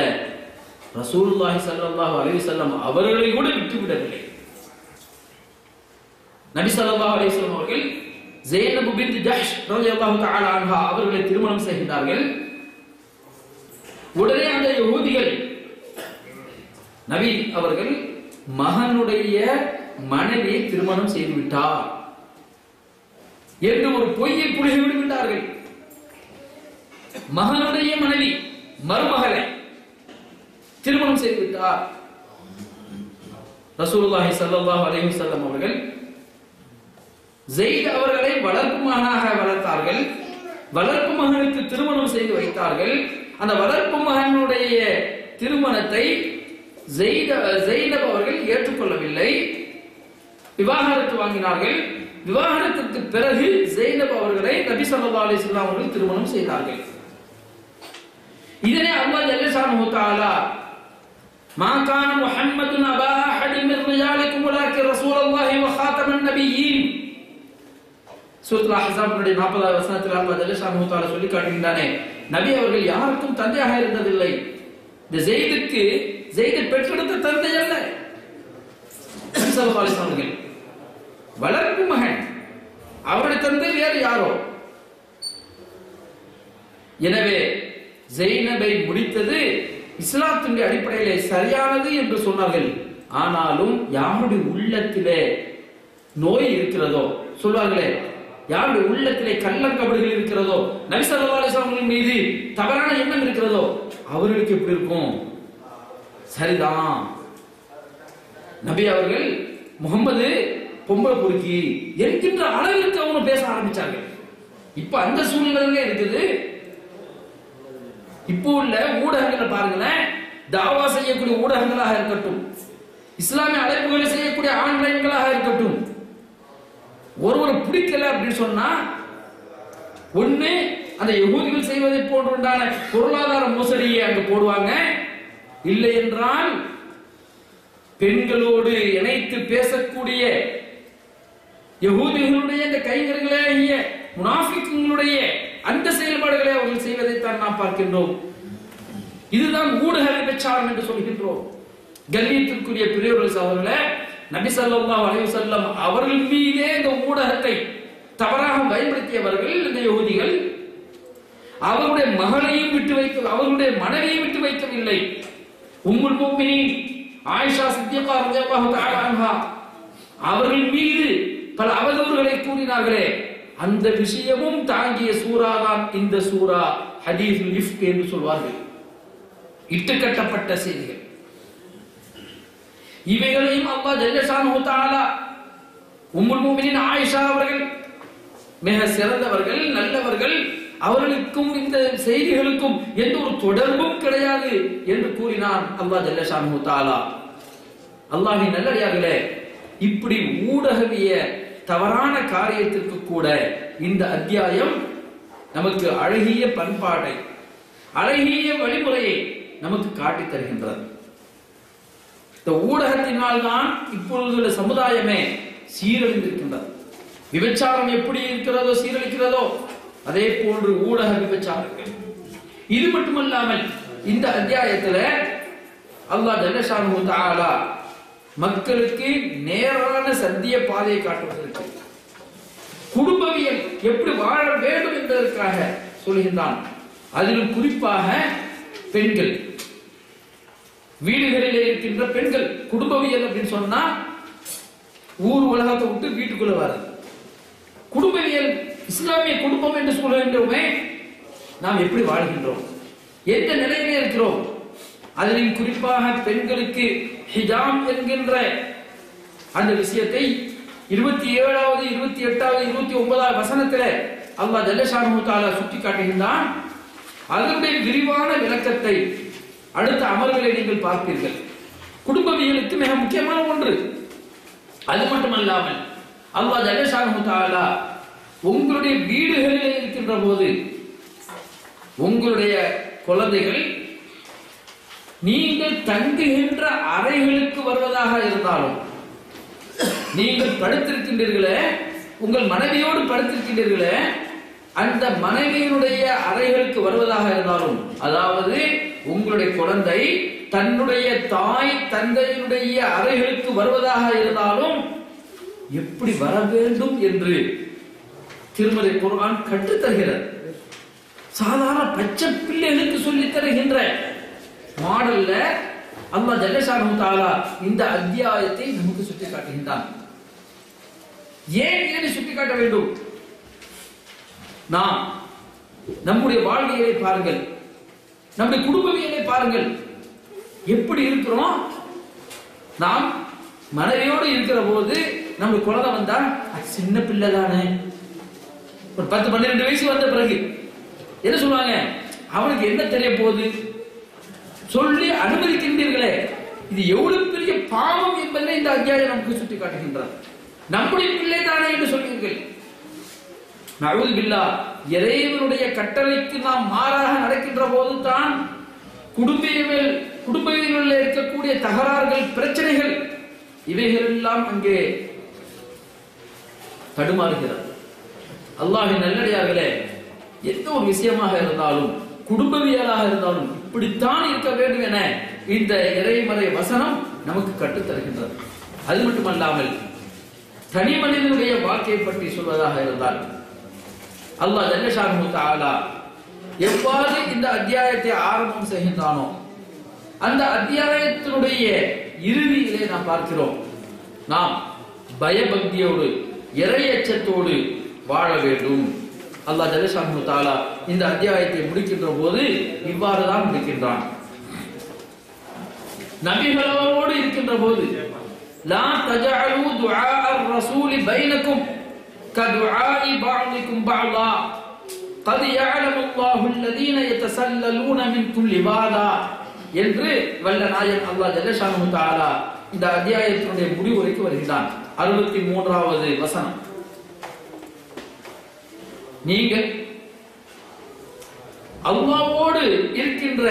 ரசூலுல்லாஹி ஸல்லல்லாஹு அலைஹி வஸல்லம் அவர்களை கூட விட்டுவிடவில்லை. நபி ஸல்லல்லாஹு அலைஹி வஸல்லம் அவர்கள் ஸைனப் பின்த் ஜஹ்ஷ் ரலியல்லாஹு தஆலா அன்ஹா அவர்களை திருமணம் செய்கிறார்கள். உடனே அந்த யஹூதிகள் நபி அவர்கள் மகனுடைய மனைவியை திருமணம் செய்து விட்டார் என்று ஒரு பொய்யை புழுகி விடுகின்றார்கள். மகனுடைய மனைவி மருமகளை திருமணம் செய்து விட்டார். ரசூலுல்லாஹி ஸல்லல்லாஹு அலைஹி வஸல்லம் அவர்கள் ஸைத் அவர்களை வளர்ப்பு மகனாக வளர்த்தார்கள். வளர்ப்பு மகனுக்கு திருமணம் செய்து வைத்தார்கள். அந்த வளர்ப்பு மகனுடைய திருமணத்தை ஸைனப் அவர்கள் ஏற்றுக்கொள்ளவில்லை. விவாகரத்து வாங்கினார்கள். விவாகரத்துக்கு பிறகு ஸைனப் அவர்களை நபி ஸல்லல்லாஹு அலைஹி வஸல்லம் அவர்கள் திருமணம் செய்தார்கள். இதனை அல்லாஹ் ஜல்ல ஷானுஹு தஆலா மா கான முஹம்மதுன் அபா அஹதின் மின் ரிஜாலிக்கும் வலாக்கின் ரசூலுல்லாஹி வ காதமன் நபிய்யீன் சூரத்துல் அஹ்ஸாப் 40வது வசனத்தில் அல்லாஹ் ஜல்ல ஷானுஹு தஆலா சொல்லி காட்டுகின்றானே, நபி அவர்கள் யாருக்கும் தந்தையாக இருந்ததில்லை. இந்த ஸைத் பெற்றெடுத்த தந்தை அல்ல. நபி ஸல்லல்லாஹு அலைஹி வஸல்லம் வளர்ப்பு மகன், அவருடைய தந்தை வேறு யாரோ. எனவே ஸைனபை முடித்தது இஸ்லாத்தின் அடிப்படையிலே சரியானது என்று சொன்னார்கள். ஆனாலும் யாருடைய உள்ளத்திலே நோய் இருக்கிறதோ, சொல்வார்களே யாருடைய உள்ளத்திலே கள்ளக்கபடுகள் இருக்கிறதோ, நபி ஸல்லல்லாஹு அலைஹி வஸல்லம் மீது தவறான எண்ணம் இருக்கிறதோ, அவர்களுக்கு எப்படி இருக்கும்? சரிதான், நபி அவர்கள் முகமது பொம்பளை பொறுக்கி என்கின்ற அளவிற்கு அவங்க பேச ஆரம்பிச்சார்கள். இப்ப அந்த சூழ்நிலை இருக்குது. இப்போ உள்ள ஊடகங்களை பாருங்களேன், தாவா செய்யக்கூடிய ஊடகங்களாக இருக்கட்டும், இஸ்லாமிய அழைப்புகளை செய்யக்கூடிய ஆன்லைன்களாக இருக்கட்டும், ஒருவரை பிடிக்கல அப்படின்னு சொன்னா ஒண்ணு அந்த யஹூதிகள் செய்வதை போன்றுண்டான பொருளாதார மோசடியை அங்கு போடுவாங்க. இல்லை என்றால் பெண்களோடு இணைத்து பேசக்கூடிய யஹூதிகளுடைய இந்த கைங்கர்களாகிய முனாஃபிக்குகளுடைய அந்த செயல்பாடுகளை அவர்கள் செய்வதைத்தான் நாம் பார்க்கின்றோம். இதுதான் ஊடக விபச்சாரம் என்று சொல்கின்றோம். கண்ணியத்திற்குரிய பெரியவர்கள் அவர்களே, நபி ஸல்லல்லாஹு அலைஹி வஸல்லம் அவர்கள் மீதே இந்த ஊடகத்தை தவறாக பயன்படுத்தியவர்கள் இந்த யஹூதிகள். அவருடைய மகளையும் விட்டு வைக்க, அவருடைய மனைவியையும் விட்டு வைக்கவில்லை. உம்முல் முஃமினீன் ஆயிஷா சித்திகா ரலியல்லாஹு தஆலா அன்ஹா அவர்கள் மீது பல அவதூறுகளை கூறினார்களே, அந்த விஷயமும் தாங்கிய சூரா தான் இந்த சூரா ஹதீஸுல் இஃப்க் என்று சொல்வார்கள். இட்டுக்கட்டப்பட்ட செய்திகள். இவைகளையும் அல்லாஹ் ஜல்ல ஷானுஹு தஆலா உம்முல் முஃமினீன் ஆயிஷா அவர்கள் மிக சிறந்தவர்கள், நல்லவர்கள், அவர்களுக்கும் இந்த செய்திகளுக்கும் எந்த ஒரு தொடர்பும் கிடையாது என்று கூறினான் அல்லாஹ் ஜல்ல ஷானுஹு தஆலா. அல்லாஹ்வின் நல்லடியார்களே, இப்படி ஊடகவிய தவறான காரியத்திற்கு கூட இந்த அத்தியாயம் நமக்கு அழகிய பண்பாடை, அழகிய வழிமுறையை நமக்கு காட்டி தருகின்றது. இந்த ஊடகத்தினால் தான் இப்பொழுதுள்ள சமுதாயமே சீரழிந்திருக்கின்றது. விபச்சாரம் எப்படி இருக்கிறதோ, சீரழிக்கிறதோ, அதே போன்று ஊடக விபச்சாரங்கள். இது மட்டுமல்லாமல் இந்த அத்தியாயத்தில் அல்லாஹ் ஜல்ல ஷானுஹு தஆலா மக்களுக்கு நேரான சத்திய பாதையை காட்டுவதற்கு, குடும்பவியல் எப்படி வாழ வேண்டும் என்பதற்காக சொல்கின்றான். அதிலும் குறிப்பாக பெண்கள், வீடுகளில் இருக்கின்ற பெண்கள், குடும்பவியல் அப்படின்னு சொன்னா ஊர் உலகத்தை விட்டு வீட்டுக்குள்ள வர்றது. குடும்பவியல், இஸ்லாமிய குடும்பம் என்று சொல்கின்றோமே, நாம் எப்படி வாழ்கின்றோம், எந்த நிலையிலே இருக்கிறோம், அதிலும் குறிப்பாக பெண்களுக்கு ஹிஜாப் என்கின்ற அந்த விஷயத்தை 27வது 28வது 29வது வசனத்தில் அல்லாஹ் ஜல்ல ஷானுஹு தஆலா சுட்டி காட்டுகின்றான். அதனுடைய விரிவான விளக்கத்தை அடுத்த அமர்வுகளை நீங்கள் பார்ப்பீர்கள். குடும்பவியலுக்கு மிக முக்கியமான ஒன்று. அது மட்டுமல்லாமல் அல்லாஹ் ஜல்ல ஷானுஹு தஆலா உங்களுடைய வீடுகளில் இருக்கின்ற போது உங்களுடைய குழந்தைகள் நீங்கள் தங்குகின்ற அறைகளுக்கு வருவதாக இருந்தாலும், நீங்கள் படுத்திருக்கின்றீர்களே, உங்கள் மனைவியோடு படுத்திருக்கின்றீர்களே, அந்த மனைவியினுடைய அறைகளுக்கு வருவதாக இருந்தாலும், அதாவது உங்களுடைய குழந்தை தன்னுடைய தாய் தந்தையினுடைய அறைகளுக்கு வருவதாக இருந்தாலும் எப்படி வர வேண்டும் என்று திருமறை குர்ஆன் கற்றுத் தருகிறது. சாதாரண பச்சை பிள்ளைகளுக்கு சொல்லித் தருகின்ற மாடல்ல அல்லாஹ் ஜல்ல ஷானஹு தஆலா இந்த அத்தியாயத்தை நமக்கு சுட்டி காட்டுகின்றான். ஏன் இதனை சுட்டி காட்ட வேண்டும்? நாம் நம்முடைய வாழ்வியலை பாருங்கள், நம்முடைய குடும்பவியலை பாருங்கள், எப்படி இருக்கிறோம். நாம் மனைவியோடு இருக்கிற போது நம்ம குழந்தை வந்தா சின்ன பிள்ளை தானே, ஒரு 10-12 வயசு வந்த பிறகு என்ன சொல்லுவாங்க, அவனுக்கு என்ன தெரிய போகுது சொல்லி அனுமதிக்கின்றீர்களே, இது எவ்வளவு பெரிய பாவம் என்பதை இந்த அத்தியாயம் நமக்கு சுட்டி காட்டுகின்றார். நம்முடைய பிள்ளை தானே என்று சொல்வீர்கள். நஊது பில்லாஹ், இறைவனுடைய கட்டளைக்கு நாம் மாறாக நடக்கின்ற போது தான் குடும்பத்தில் இருக்கக்கூடிய தகராறுகள், பிரச்சனைகள் இவைகள் எல்லாம் அங்கே தடுமாறுகிறது. அல்லாஹ்வின் நல்லடியார்களே, எந்த ஒரு விஷயமாக இருந்தாலும், குடும்பவியலாக இருந்தாலும் இப்படித்தான் இருக்க வேண்டும் என இந்த இறைமறை வசனம் நமக்கு கற்றுத் தருகின்றது. அது மட்டுமல்லாமல் தனி மனிதனுடைய வாழ்க்கையை பற்றி சொல்வதாக இருந்தால் அல்லாஹ் ஜல்ல ஷானஹு தஆலா எவ்வாறு இந்த அத்தியாயத்தை ஆரம்பம் செய்கின்றானோ அந்த அத்தியாயத்தினுடைய இறுதியிலே நாம் பார்க்கிறோம், நாம் பயபக்தியோடு இறையச்சத்தோடு வாழ வேண்டும். அல்லாஹ் ஜல்ல ஷானஹு தஆலா இந்த அத்தியாயத்தை முடிக்கின்ற போது இவ்வாறு தான் முடிக்கின்றான். நபிகளோடு இருக்கின்ற போது லா தஜஅலு துஆ ar-ரசூல் பைனக்கும் கதுஆஇ பஅதிக்கும் பஅதா قد يعلم الله الذين يتسللون منكم لواذا என்று வல்ல நாயன் அல்லாஹ் ஜல்ல ஷானஹு தஆலா இந்த அத்தியாயத்தினுடைய முடிவுரைக்கு வருகிறான். 63வது வசனம், நீங்கள் அல்லாஹ்வோடு இருக்கின்ற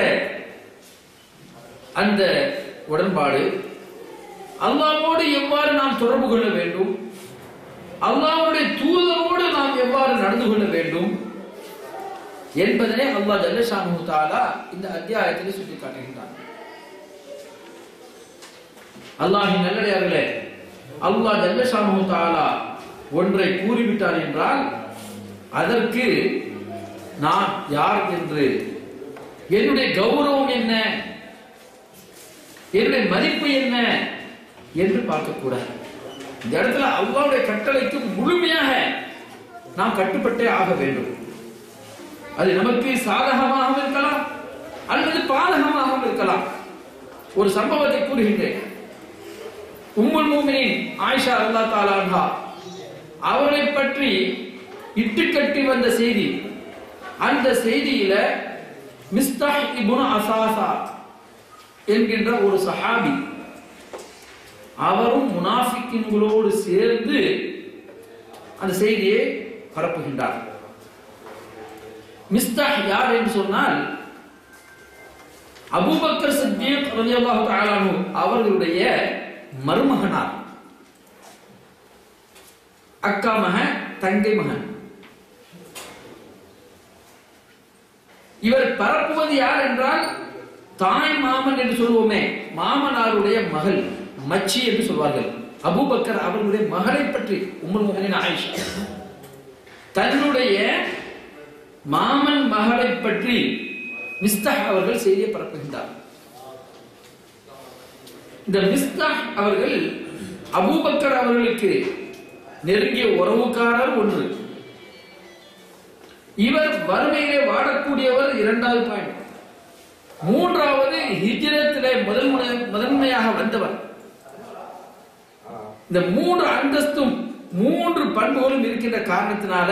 அந்த உடன்பாடு, அல்லாஹ்வோடு எவ்வாறு நாம் தொடர்பு கொள்ள வேண்டும், அல்லாஹ்வுடைய தூதரோடு நாம் எவ்வாறு நடந்து கொள்ள வேண்டும் என்பதனை அல்லாஹ் ஜல்ல ஷானஹு தஆலா இந்த அத்தியாயத்தில் சுட்டி காட்டுகின்றான். அல்லாஹ்வின் நல்லடியார்களே, அல்லாஹ் ஜல்ல ஷானஹு தஆலா ஒன்றை கூறிவிட்டார் என்றால் அதற்கு நான் யார் என்று, என்னுடைய கௌரவம் என்ன, என்னுடைய மதிப்பு என்ன என்று பார்க்கக்கூடாது. இந்த இடத்துல அல்லாஹ்வுடைய கட்டளைக்கு முழுமையாக நாம் கட்டுப்பட்டே ஆக வேண்டும். அது நமக்கு சாதகமாகவும் இருக்கலாம் அல்லது பாதகமாகவும் இருக்கலாம். ஒரு சம்பவத்தை கூறுகின்றேன். உம்முல் முஃமினீன் ஆயிஷா ரலியல்லாஹு தஆலா அன்ஹா அவரை பற்றி இட்டுக்கட்டி வந்த செய்தி, அந்த செய்தியில மிஸ்தாஹ் இப்னு அசாசா என்கின்ற ஒரு சஹாபி, அவரும் முனாஃபிக்கின்களோடு சேர்ந்து அந்த செய்தியை பரப்புகின்றார். மிஸ்தாஹ் யார் என்று சொன்னால் அபூபக்கர் சித்தீக் ரலியல்லாஹு தஆலா அன்ஹு அவர்களுடைய மருமகனார், அக்கா மகன், தங்கை மகன். இவர் பரப்புவது யார் என்றால் தாய் மாமன் என்று சொல்லுவோமே, மாமனாருடைய மகள், மச்சி என்று சொல்வார்கள். அபூபக்கர் அவர்களுடைய மகளை பற்றி உம்முல் முஃமினீன் ஆயிஷா தன்னுடைய மாமன் மகளை பற்றி மிஸ்தாஹ் அவர்கள் செய்தியை பரப்புகின்றார். இந்த மிஸ்தாஹ் அவர்கள் அபூபக்கர் அவர்களுக்கு நெருங்கிய உறவுக்காரர் ஒன்று. இவர் வறுமையிலே வாடக்கூடியவர், இரண்டாவது பாயிண்ட். மூன்றாவது ஹிஜ்ரத்திலே முதன்மையாக வந்தவர். இந்த 3 அந்தஸ்தும் 3 பண்புகளும் இருக்கின்ற காரணத்தினால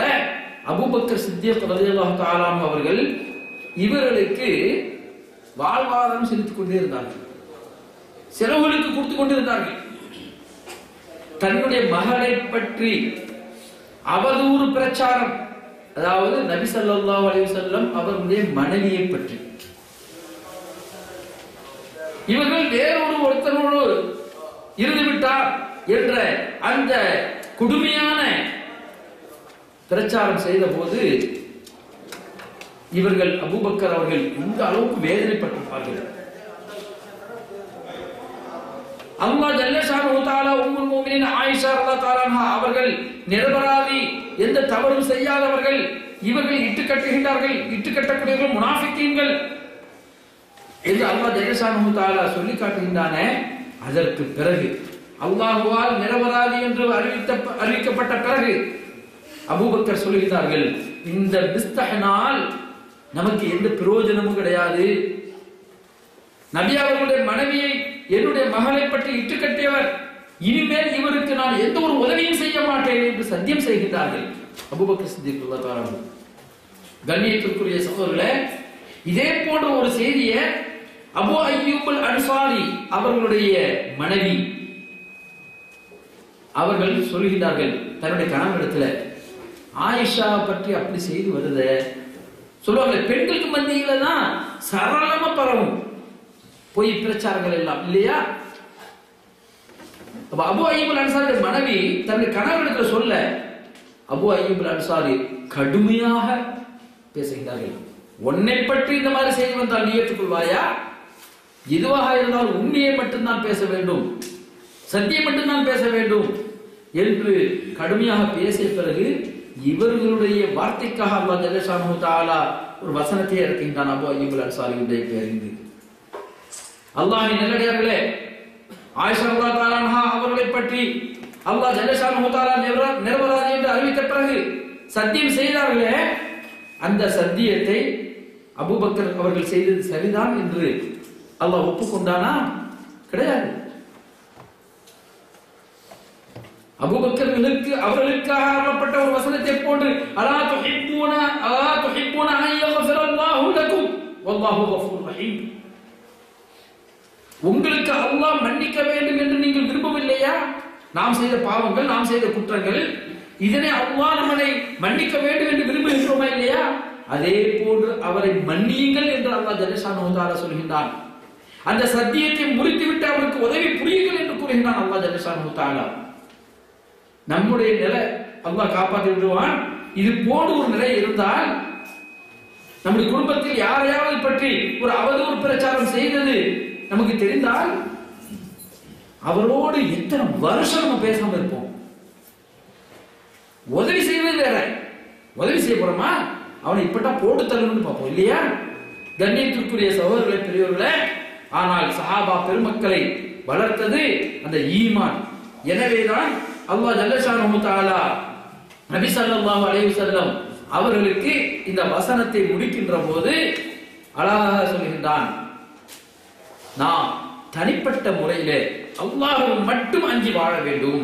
அபூபக்கர் சித்தீக் ரலியல்லாஹு தஆலா அவர்கள் இவர்களுக்கு வாழ்வாதாரம் செலுத்திக் கொண்டே இருந்தார்கள், செலவுகளுக்கு கொடுத்துக் கொண்டிருந்தார்கள். தன்னுடைய மகளை பற்றி அவதூறு பிரச்சாரம், அதாவது நபி ஸல்லல்லாஹு அலைஹி வஸல்லம் அவர்களுடைய மனைவியை பற்றி, இவர்கள் ஒருத்தரோடு இருந்துவிட்டார் என்ற அந்த கொடுமையான பிரச்சாரம் செய்த போது இவர்கள் அபூபக்கர் அவர்கள் இந்த அளவுக்கு வேதனைப்பட்டிருப்பார்கள். அல்லாஹ் ஜல்லஷானஹு தஆலா உம்முல் முஃமினீன் ஆயிஷா ரலியல்லாஹு அன்ஹா அவர்கள் நிரபராதி, எந்த தவறும் செய்யாதவர்கள், இவர்கள் இட்டுக்கட்டுகின்றார்கள், இட்டுக்கட்டக்கூடியவர்கள் முனாஃபிக்கீன்கள் என்று அல்லாஹ் ஜல்லஷானஹு தஆலா சொல்லி காட்டுகின்றானே. அதற்கு பிறகு அல்லாஹ்வால் நிரபராதி என்று அறிவிக்கப்பட்ட பிறகு அபூபக்கர் சொல்கிறார்கள், இந்த பிஸ்தஹ்னால் நமக்கு எந்த பிரயோஜனமும் கிடையாது. நபி அவர்களுடைய மனைவியை, என்னுடைய மகளை பற்றி இட்டுக்கட்டியவர், இனிமேல் இவருக்கு நான் எந்த ஒரு உதவியும் செய்ய மாட்டேன் என்று சத்தியம் செய்கிறார்கள் அபூபக்கர் சித்திக் ரலியல்லாஹு அன்ஹு. கண்ணியத்திற்குரிய சகோதரர்களே, இதே போன்ற ஒரு செய்தியை அபூ அய்யூப் அல் அன்சாரி அவர்களுடைய மனைவி அவர்கள் சொல்கிறார்கள் தன்னுடைய கணவனிடத்துல, ஆயிஷா பற்றி அப்படி செய்து வருது சொல்லுவாங்க. பெண்களுக்கு மத்தியில தான் சரளமா பரவும் பொய் பிரச்சாரங்கள் எல்லாம் இல்லையா? அபூ அய்யூப் அல் அன்சாரி மனைவி தன்னுடைய கணவனிடத்துல சொல்ல, அபூ அய்யூப் அல் அன்சாரி கடுமையாக பேசுகிறார்கள். உன்னை பற்றி இந்த மாதிரி செய்தி வந்தால் நீ ஏற்றுக்கொள்வாயா? எதுவாக இருந்தால் உண்மையை மட்டும்தான் பேச வேண்டும், சத்தியம் மட்டும்தான் பேச வேண்டும் என்று கடுமையாக பேசிய பிறகு இவர்களுடைய வார்த்தைக்காக அல்லாஹ் ஜல்லஷானஹு தஆலா ஒரு வசனத்தை இறக்கின்றான் அபூ அய்யூப் அல் அன்சாரியுடைய பேரில். அல்லாஹ்வின் நல்லடியார்களே, ஆயிஷா ரலியல்லாஹு அன்ஹா அவர்களை பற்றி அல்லாஹ் ஜல்லஷானஹு தஆலா நிரபராதி என்று அறிவித்த பிறகு சத்தியம் செய்தார்களே, அந்த சத்தியத்தை அபூபக்கர் அவர்கள் செய்தது சரிதான் என்று அல்லாஹ் ஒப்புக்கொண்டானா? கிடையாது. அபூபக்கர்களுக்கு அவர்களுக்காக அருளப்பட்ட ஒரு வசனத்தை போன்று, அலா துஹிப்பூன அன் யக்ஃபிரல்லாஹு லக்கும் வல்லாஹு கஃபூர் ரஹீம், உங்களுக்கு அல்லாஹ் மன்னிக்க வேண்டும் என்று நீங்கள் விரும்பவில்லையா? நாம் செய்த பாவங்கள், நாம் செய்த குற்றங்கள், இதனை அல்லாஹ் நம்மை மன்னிக்க வேண்டும் என்று விரும்புகிறோமா இல்லையா? அதே போன்று அவரை மன்னியுங்கள் என்று அல்லாஹ் ஜல்லஷானஹு தஆலா சொல்கின்றான். அந்த சத்தியத்தை முறித்துவிட்டு அவருக்கு உதவி புரியுங்கள் என்று கூறுகின்றான் அல்லாஹ் ஜல்லஷானஹு தஆலா. நம்முடைய நிலை அல்லாஹ் காப்பாற்றி விடுவான். இது போன்ற ஒரு நிலை இருந்தால், நம்முடைய குடும்பத்தில் யாரையாவது பற்றி ஒரு அவதூறு பிரச்சாரம் செய்தது நமக்கு தெரிந்தால், அவரோடு எத்தனை வருஷம் நம்ம பேசாம இருப்போம். உதவி செய்வது வேற, உதவி செய்ய போறோமா அவனை இப்பட்டா போட்டு தள்ளணும்னு பார்ப்போம் இல்லையா? கண்ணியத்திற்குரிய சகோதரர்களே, பெரியவர்களே, ஆனால் சஹாபா பெருமக்களை வளர்த்தது அந்த ஈமான். எனவேதான் அல்லாஹ் ஜல்லஷானஹு தஆலா நபி ஸல்லல்லாஹு அலைஹி வஸல்லம் அவர்களுக்கு இந்த வசனத்தை முடிக்கின்ற போது அழகாக சொல்கின்றான், நாம் தனிப்பட்ட முறையிலே அல்லாஹ்வை மட்டும் அஞ்சி வாழ வேண்டும்.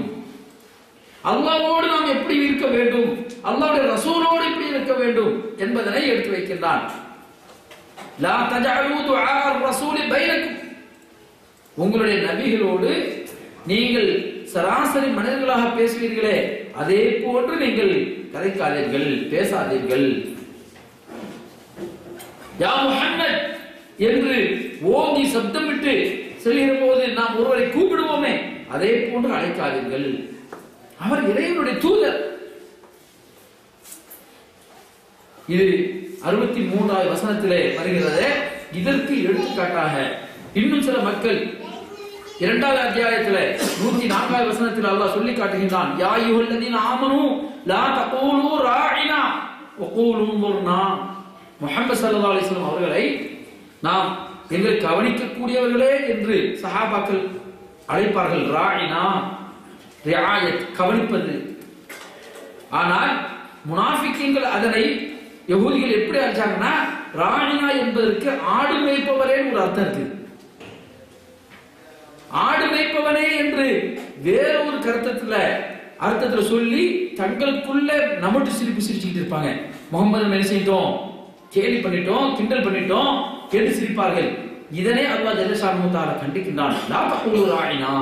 அல்லாஹ்வோடு நாம் எப்படி இருக்க வேண்டும், அல்லாஹ்வுடைய ரசூலோடு எப்படி இருக்க வேண்டும் என்பதனை எடுத்து வைக்கின்றான். லா தஜஅலு துஆ ar-ரசூல் பைனக்கும், உங்களுடைய நபிகளோடு நீங்கள் சராசரி மனிதர்களாக பேசுவீர்களே, அதே போன்று நீங்கள் கதைக்காதீர்கள், பேசாதீர்கள். யா முஹம்மத் என்று ஓங்கி சப்தமிட்டு செல்கிற போது நாம் ஒருவரை கூப்பிடுவோமே, அதே போன்று அழைக்காதீர்கள். அவர் இறைவனுடைய தூதர். இது 63வது வசனத்திலே வருகிறது. இதற்கு எடுத்துக்காட்டாக இன்னும் சில மக்கள் 2வது அத்தியாயத்திலே 104வது வசனத்தில் அல்லாஹ் சொல்லி காட்டுகின்றான், யா அய்யுஹல்லதீன ஆமனூ லா தகூலு ராஇனா வகூலு உன்துர்னா. முஹம்மது ஸல்லல்லாஹு அலைஹி வஸல்லம் அவர்களை நாம் எங்களை கவனிக்கக்கூடியவர்களே என்று சஹாபாக்கள் அழைப்பார்கள். ராஇனா, ரிஆயத், கவனிப்பது. ஆனால் முனாஃபிக்கீன்கள் அதனை யஹூதிகள் எப்படி அழைச்சாங்கன்னா, ராஇனா என்பதற்கு ஆடு மேய்ப்பவரே ஒரு அர்த்தம் இருக்கு. ஆடு மேய்ப்பவனே என்று வேறொரு அர்த்தத்துல சொல்லி தங்களுக்குள்ள நமட்டு சிரிப்பு சிரிச்சுக்கிட்டு இருப்பாங்க. முகமது என்ன செய்தோம், கேலி பண்ணிட்டோம், கிண்டல் பண்ணிட்டோம் என்று சிரிப்பார்கள். இதனை அல்லாஹ் ஜல்லஷானஹு தஆலா கண்டிக்கின்றான். லா தகூலு ராஇனா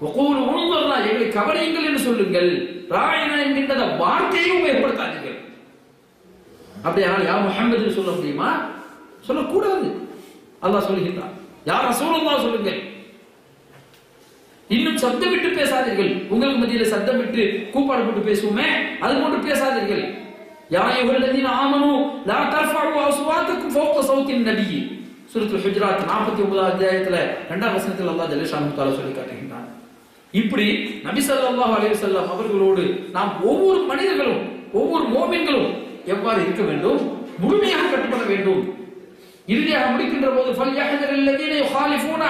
வகூலு உன்துர்னா, எங்களை கவனியுங்கள் என்று சொல்லுங்கள். ராஇனா என்கின்ற வார்த்தையை உபயோகப்படுத்தாதீர்கள். அப்படியானால் யா முஹம்மது சொல்ல முடியுமா? சொல்லக்கூடாது. அல்லாஹ் சொல்லுகின்றான், யா ரசூலுல்லாஹ் சொல்லுங்கள். இன்னும் சத்தம் விட்டு பேசாதீர்கள். உங்களுக்கு மத்தியில சத்தம் விட்டு கூப்பாடு போட்டு பேசுவோமே, அது போட்டு பேசாதீர்கள். யா அய்யுஹல்லதீன ஆமனூ லா தர்ஃபஉ அஸ்வாத்தக்கும் ஃபௌக ஸௌத்தின் நபி. சூரத்துல் ஹுஜராத் 49வது அத்தியாயத்துல 2ஆம் வசனத்தில் அல்லாஹ் ஜல்ல ஷானஹு தஆலா சொல்லி காட்டுகின்றான். இப்படி நபி ஸல்லல்லாஹு அலைஹி வஸல்லம் அவர்களோடு நாம் ஒவ்வொரு மனிதர்களும் ஒவ்வொரு மோமின்களும் எவ்வாறு இருக்க வேண்டும், முழுமையாக கட்டுப்பட வேண்டும். இறுதியாக முடிக்கின்ற போது ஃபல்யஹ்தரில் லதீன யுகாலிஃபூன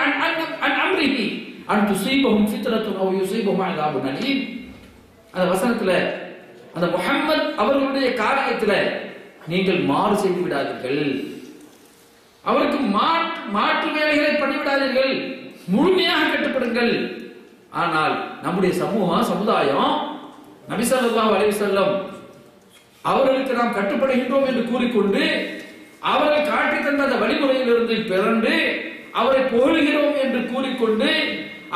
அன் அம்ரிஹி அன் துஸீபஹும் ஃபித்னத்துன் அவ் யுஸீபஹும் அஸாபுன் அலீம். அந்த வசனத்துல அந்த முஹம்மத் அவர்களுடைய காரியத்துல நீங்கள் மாறு செய்து விடாதீர்கள், அவருக்கு மாற்று வேலைகளை பண்ணிவிடாதீர்கள், முழுமையாக கட்டுப்படுங்கள். ஆனால் நம்முடைய சமுதாயம் நபி ஸல்லல்லாஹு அலைஹி வஸல்லம் அவர்களுக்கு நாம் கட்டுப்படுகின்றோம் என்று கூறிக்கொண்டு அவர்கள் காட்டி தந்த அந்த வழிமுறையிலிருந்து பிறந்து அவரை புகழ்கிறோம் என்று கூறிக்கொண்டு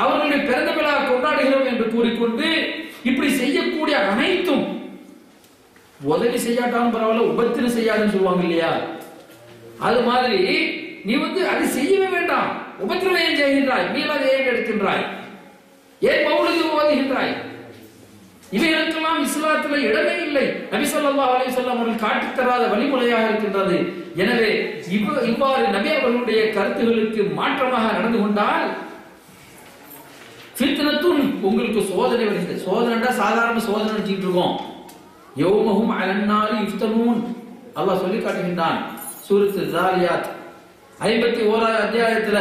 அவர்களுடைய பிறந்த விழா கொண்டாடுகிறோம் என்று கூறிக்கொண்டு இப்படி செய்யக்கூடிய அனைத்தும் உதவி செய்யாட்டாலும் பரவாயில்ல, உபத்திரம் செய்யாதுன்னு சொல்லுவாங்க இல்லையா? அது மாதிரி நீ அதை செய்யவே வேண்டாம், உபத்திரம் ஏன் செய்கின்றாய், மீளாத ஏன் எடுக்கின்றாய், ஏன் மௌலிது ஓதுகின்றாய்? இவைகளுக்கெல்லாம் இஸ்லாத்துல இடமே இல்லை. நபி ஸல்லல்லாஹு அலைஹி வஸல்லம் அவர்கள் காட்டித் தராத வழிமுறையாக இருக்கின்றது. எனவே இவ்வாறு நபி அவர்களுடைய கருத்துகளுக்கு மாற்றமாக நடந்து கொண்டால் ஃபித்னத்துன், உங்களுக்கு சோதனை வருகிறது. சோதனைடா சாதாரண சோதனை நினைச்சிட்டு இருக்கோம். யௌமஹும் அலன்னாரி யுஃப்தனூன் அல்லாஹ் சொல்லி காட்டுகின்றான் சூரத்து ஸாரியாத் 51வது அத்தியாயத்துல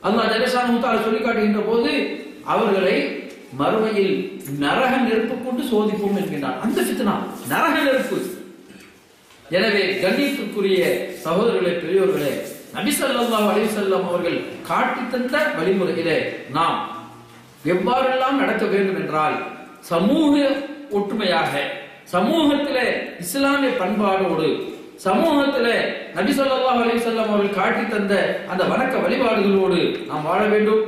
அல்லாஹ் ஜல்ல ஷானஹு தஆலா சொல்லி காட்டுகின்ற போது அவர்களை மறுமையில் நரக நெருப்பு கொண்டு சோதிப்போம் என்கின்றான். அந்த ஃபித்னா நரக நெருப்பு. எனவே கண்ணியத்திற்குரிய சகோதரர்களே, பெரியோர்களே, நபி ஸல்லல்லாஹு அலைஹி வஸல்லம் அவர்கள் காட்டித் தந்த வழிமுறையிலே நாம் எவ்வாறெல்லாம் நடக்க வேண்டும் என்றால் சமூக ஒற்றுமையாக, சமூகத்திலே இஸ்லாமிய பண்பாடோடு, சமூகத்திலே நபி ஸல்லல்லாஹு அலைஹி வஸல்லம் அவர்கள் காட்டி தந்த அந்த வணக்க வழிபாடுகளோடு நாம் வாழ வேண்டும்.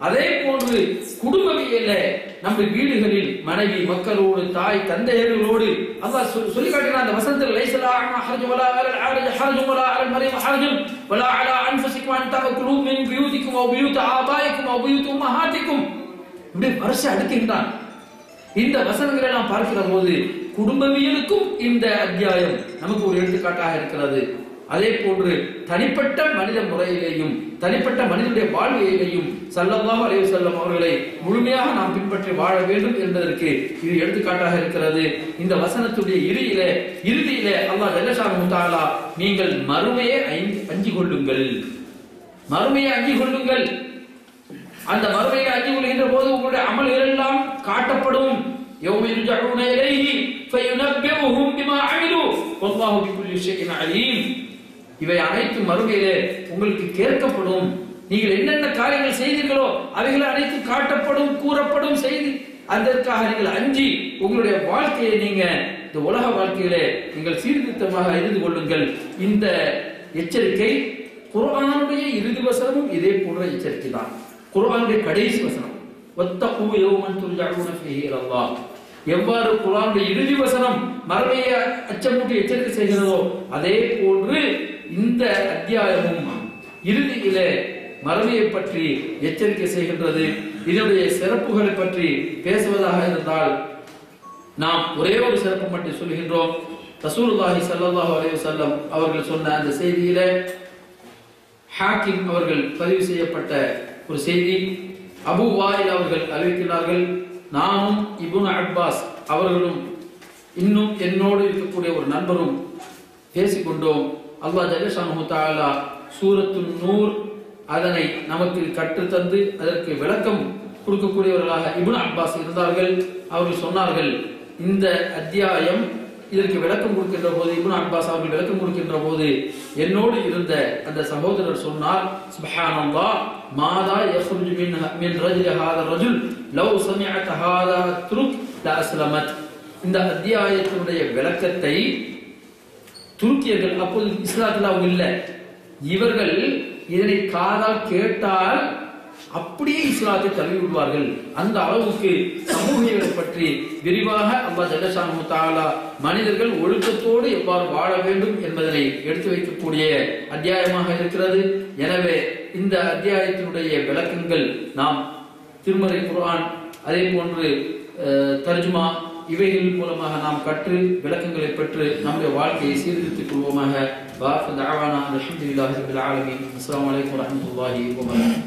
அதே போன்று குடும்பவியல்ல நம்ம வீடுகளில் மனைவி மக்களோடு தாய் தந்தையர்களோடு அல்லாஹ் சொல்லி காட்டினான் அந்த வசனத்தில் லைஸலா அமா ஹர்ஜு வலா அலல் ஆரஜ ஹர்ஜு வலா அலல் மரியம் ஹர்ஜு வலா அலா அன்ஃபுசிக்கும் அன் தஅக்குலு மின் பியூதிக்கும் அவ் பியூத் ஆபாயிக்கும் அவ் பியூத் உம்மஹாத்திக்கும். இப்படி வரிசை அடுக்கின்றான். இந்த வசனங்களை நாம் பார்க்கிற போது குடும்பவியலுக்கும் இந்த அத்தியாயம் நமக்கு ஒரு எடுத்துக்காட்டாக இருக்கிறது. அதே போன்று தனிப்பட்ட மனித முறையிலேயும் தனிப்பட்ட மனிதனுடைய வாழ்வியலையும் ஸல்லல்லாஹு அலைஹி வஸல்லம் அவர்களை முழுமையாக நாம் பின்பற்றி வாழ வேண்டும் என்பதற்கு இது எடுத்துக்காட்டாக இருக்கிறது. இந்த வசனத்துடைய இறுதியிலே அல்லாஹ் ஜல்ல ஷானஹு தஆலா நீங்கள் மறுமையை அஞ்சிக் கொள்ளுங்கள், மறுமையை அஞ்சிக் கொள்ளுங்கள். அந்த மறுமையை அஞ்சிக் கொள்கின்ற போது உங்களுடைய அமல்கள் எல்லாம் காட்டப்படும். யௌம யுர்ஜஊன இலைஹி ஃபயுனப்பிஹும் பிமா அமிலு வல்லாஹு பிகுல்லி ஷைஇன் அலீம். இவை அனைத்தும் மறுமையிலே உங்களுக்கு கேட்கப்படும். நீங்கள் என்னென்ன காரியங்கள் செய்தீர்களோ அவைகள் அனைத்தும் காட்டப்படும், கூறப்படும். செய்தி அதற்காக நீங்கள் அஞ்சி உங்களுடைய வாழ்க்கையை நீங்க இந்த உலக வாழ்க்கையிலே நீங்கள் சீர்திருத்தமாக இருந்து கொள்ளுங்கள். இந்த எச்சரிக்கை குர்ஆனுடைய இறுதி வசனமும் இதே போன்ற எச்சரிக்கை தான். குர்ஆனுடைய கடைசி வசனம் வத்தகு யௌமன் துர்ஜஊன ஃபீஹி இலல்லாஹ். எவ்வாறு குர்ஆனுடைய இறுதி வசனம் மறுமையை அச்சமூட்டி எச்சரிக்கை செய்கிறதோ அதே போன்று இந்த அத்தியாயமும் இறுதியிலே மறுமையை பற்றி எச்சரிக்கை செய்கின்றது. இதனுடைய சிறப்புகளை பற்றி பேசுவதாக இருந்தால் நாம் ஒரே ஒரு சிறப்பு மட்டும் சொல்கின்றோம். ரசூலுல்லாஹி ஸல்லல்லாஹு அலைஹி வஸல்லம் அவர்கள் சொன்ன அந்த செய்தியிலே ஹாக்கிம் அவர்கள் பதிவு செய்யப்பட்ட ஒரு செய்தி, அபூ வாயில் அவர்கள் அறிவிக்கிறார்கள், நானும் இப்னு அப்பாஸ் அவர்களும் இன்னும் என்னோடு இருக்கக்கூடிய ஒரு நண்பரும் பேசிக்கொண்டோம். அல்லாஹ் ஜல்ல ஷானஹு தஆலா சூரத்துன் நூர் அதனை நமக்கு கற்றுத்தந்து அதற்கு விளக்கம் கொடுக்கக்கூடியவர்களாக இப்னு அப்பாஸ் இருந்தார்கள். அவர்கள் சொன்னார்கள், இந்த அத்தியாயம் இதற்கு விளக்கம் கொடுக்கின்ற போது இப்னு அப்பாஸ் அவர்கள் விளக்கம் கொடுக்கின்ற போது என்னோடு இருந்த அந்த சகோதரர் சொன்னார், சுப்ஹானல்லாஹ் மாதா யخرج மின் ரஜுல் ஹாதா ரஜுல் லவ் சமிஅத ஹாதா துருக் லா அஸ்லமத். இந்த அத்தியாயத்தினுடைய விளக்கத்தை துருக்கியர்கள், அப்போது இஸ்லாத்தில் அவங்க இல்லை, இவர்கள் இதனை காதால் கேட்டால் அப்படியே இஸ்லாத்தை தழுவி விடுவார்கள். அந்த அளவுக்கு சமூகங்களை பற்றி விரிவாக அல்லாஹ் ஜல்ல ஷானஹு தஆலா மனிதர்கள் ஒழுக்கத்தோடு எவ்வாறு வாழ வேண்டும் என்பதனை எடுத்து வைக்கக்கூடிய அத்தியாயமாக இருக்கிறது. எனவே இந்த அத்தியாயத்தினுடைய விளக்கங்கள் நாம் திருமறை குர்ஆன், அதே போன்று தர்ஜுமா, இவைகள் மூலமாக நாம் கற்று விளக்கங்களை பெற்று நம்முடைய வாழ்க்கையை சீர்திருத்திக் கொள்வோமாக. வாஃபு தஅவானா அல்ஹம்துலில்லாஹி ரப்பில் ஆலமீன். அஸ்ஸலாமு அலைக்கும் வரஹ்மத்துல்லாஹி வபரகாத்துஹு.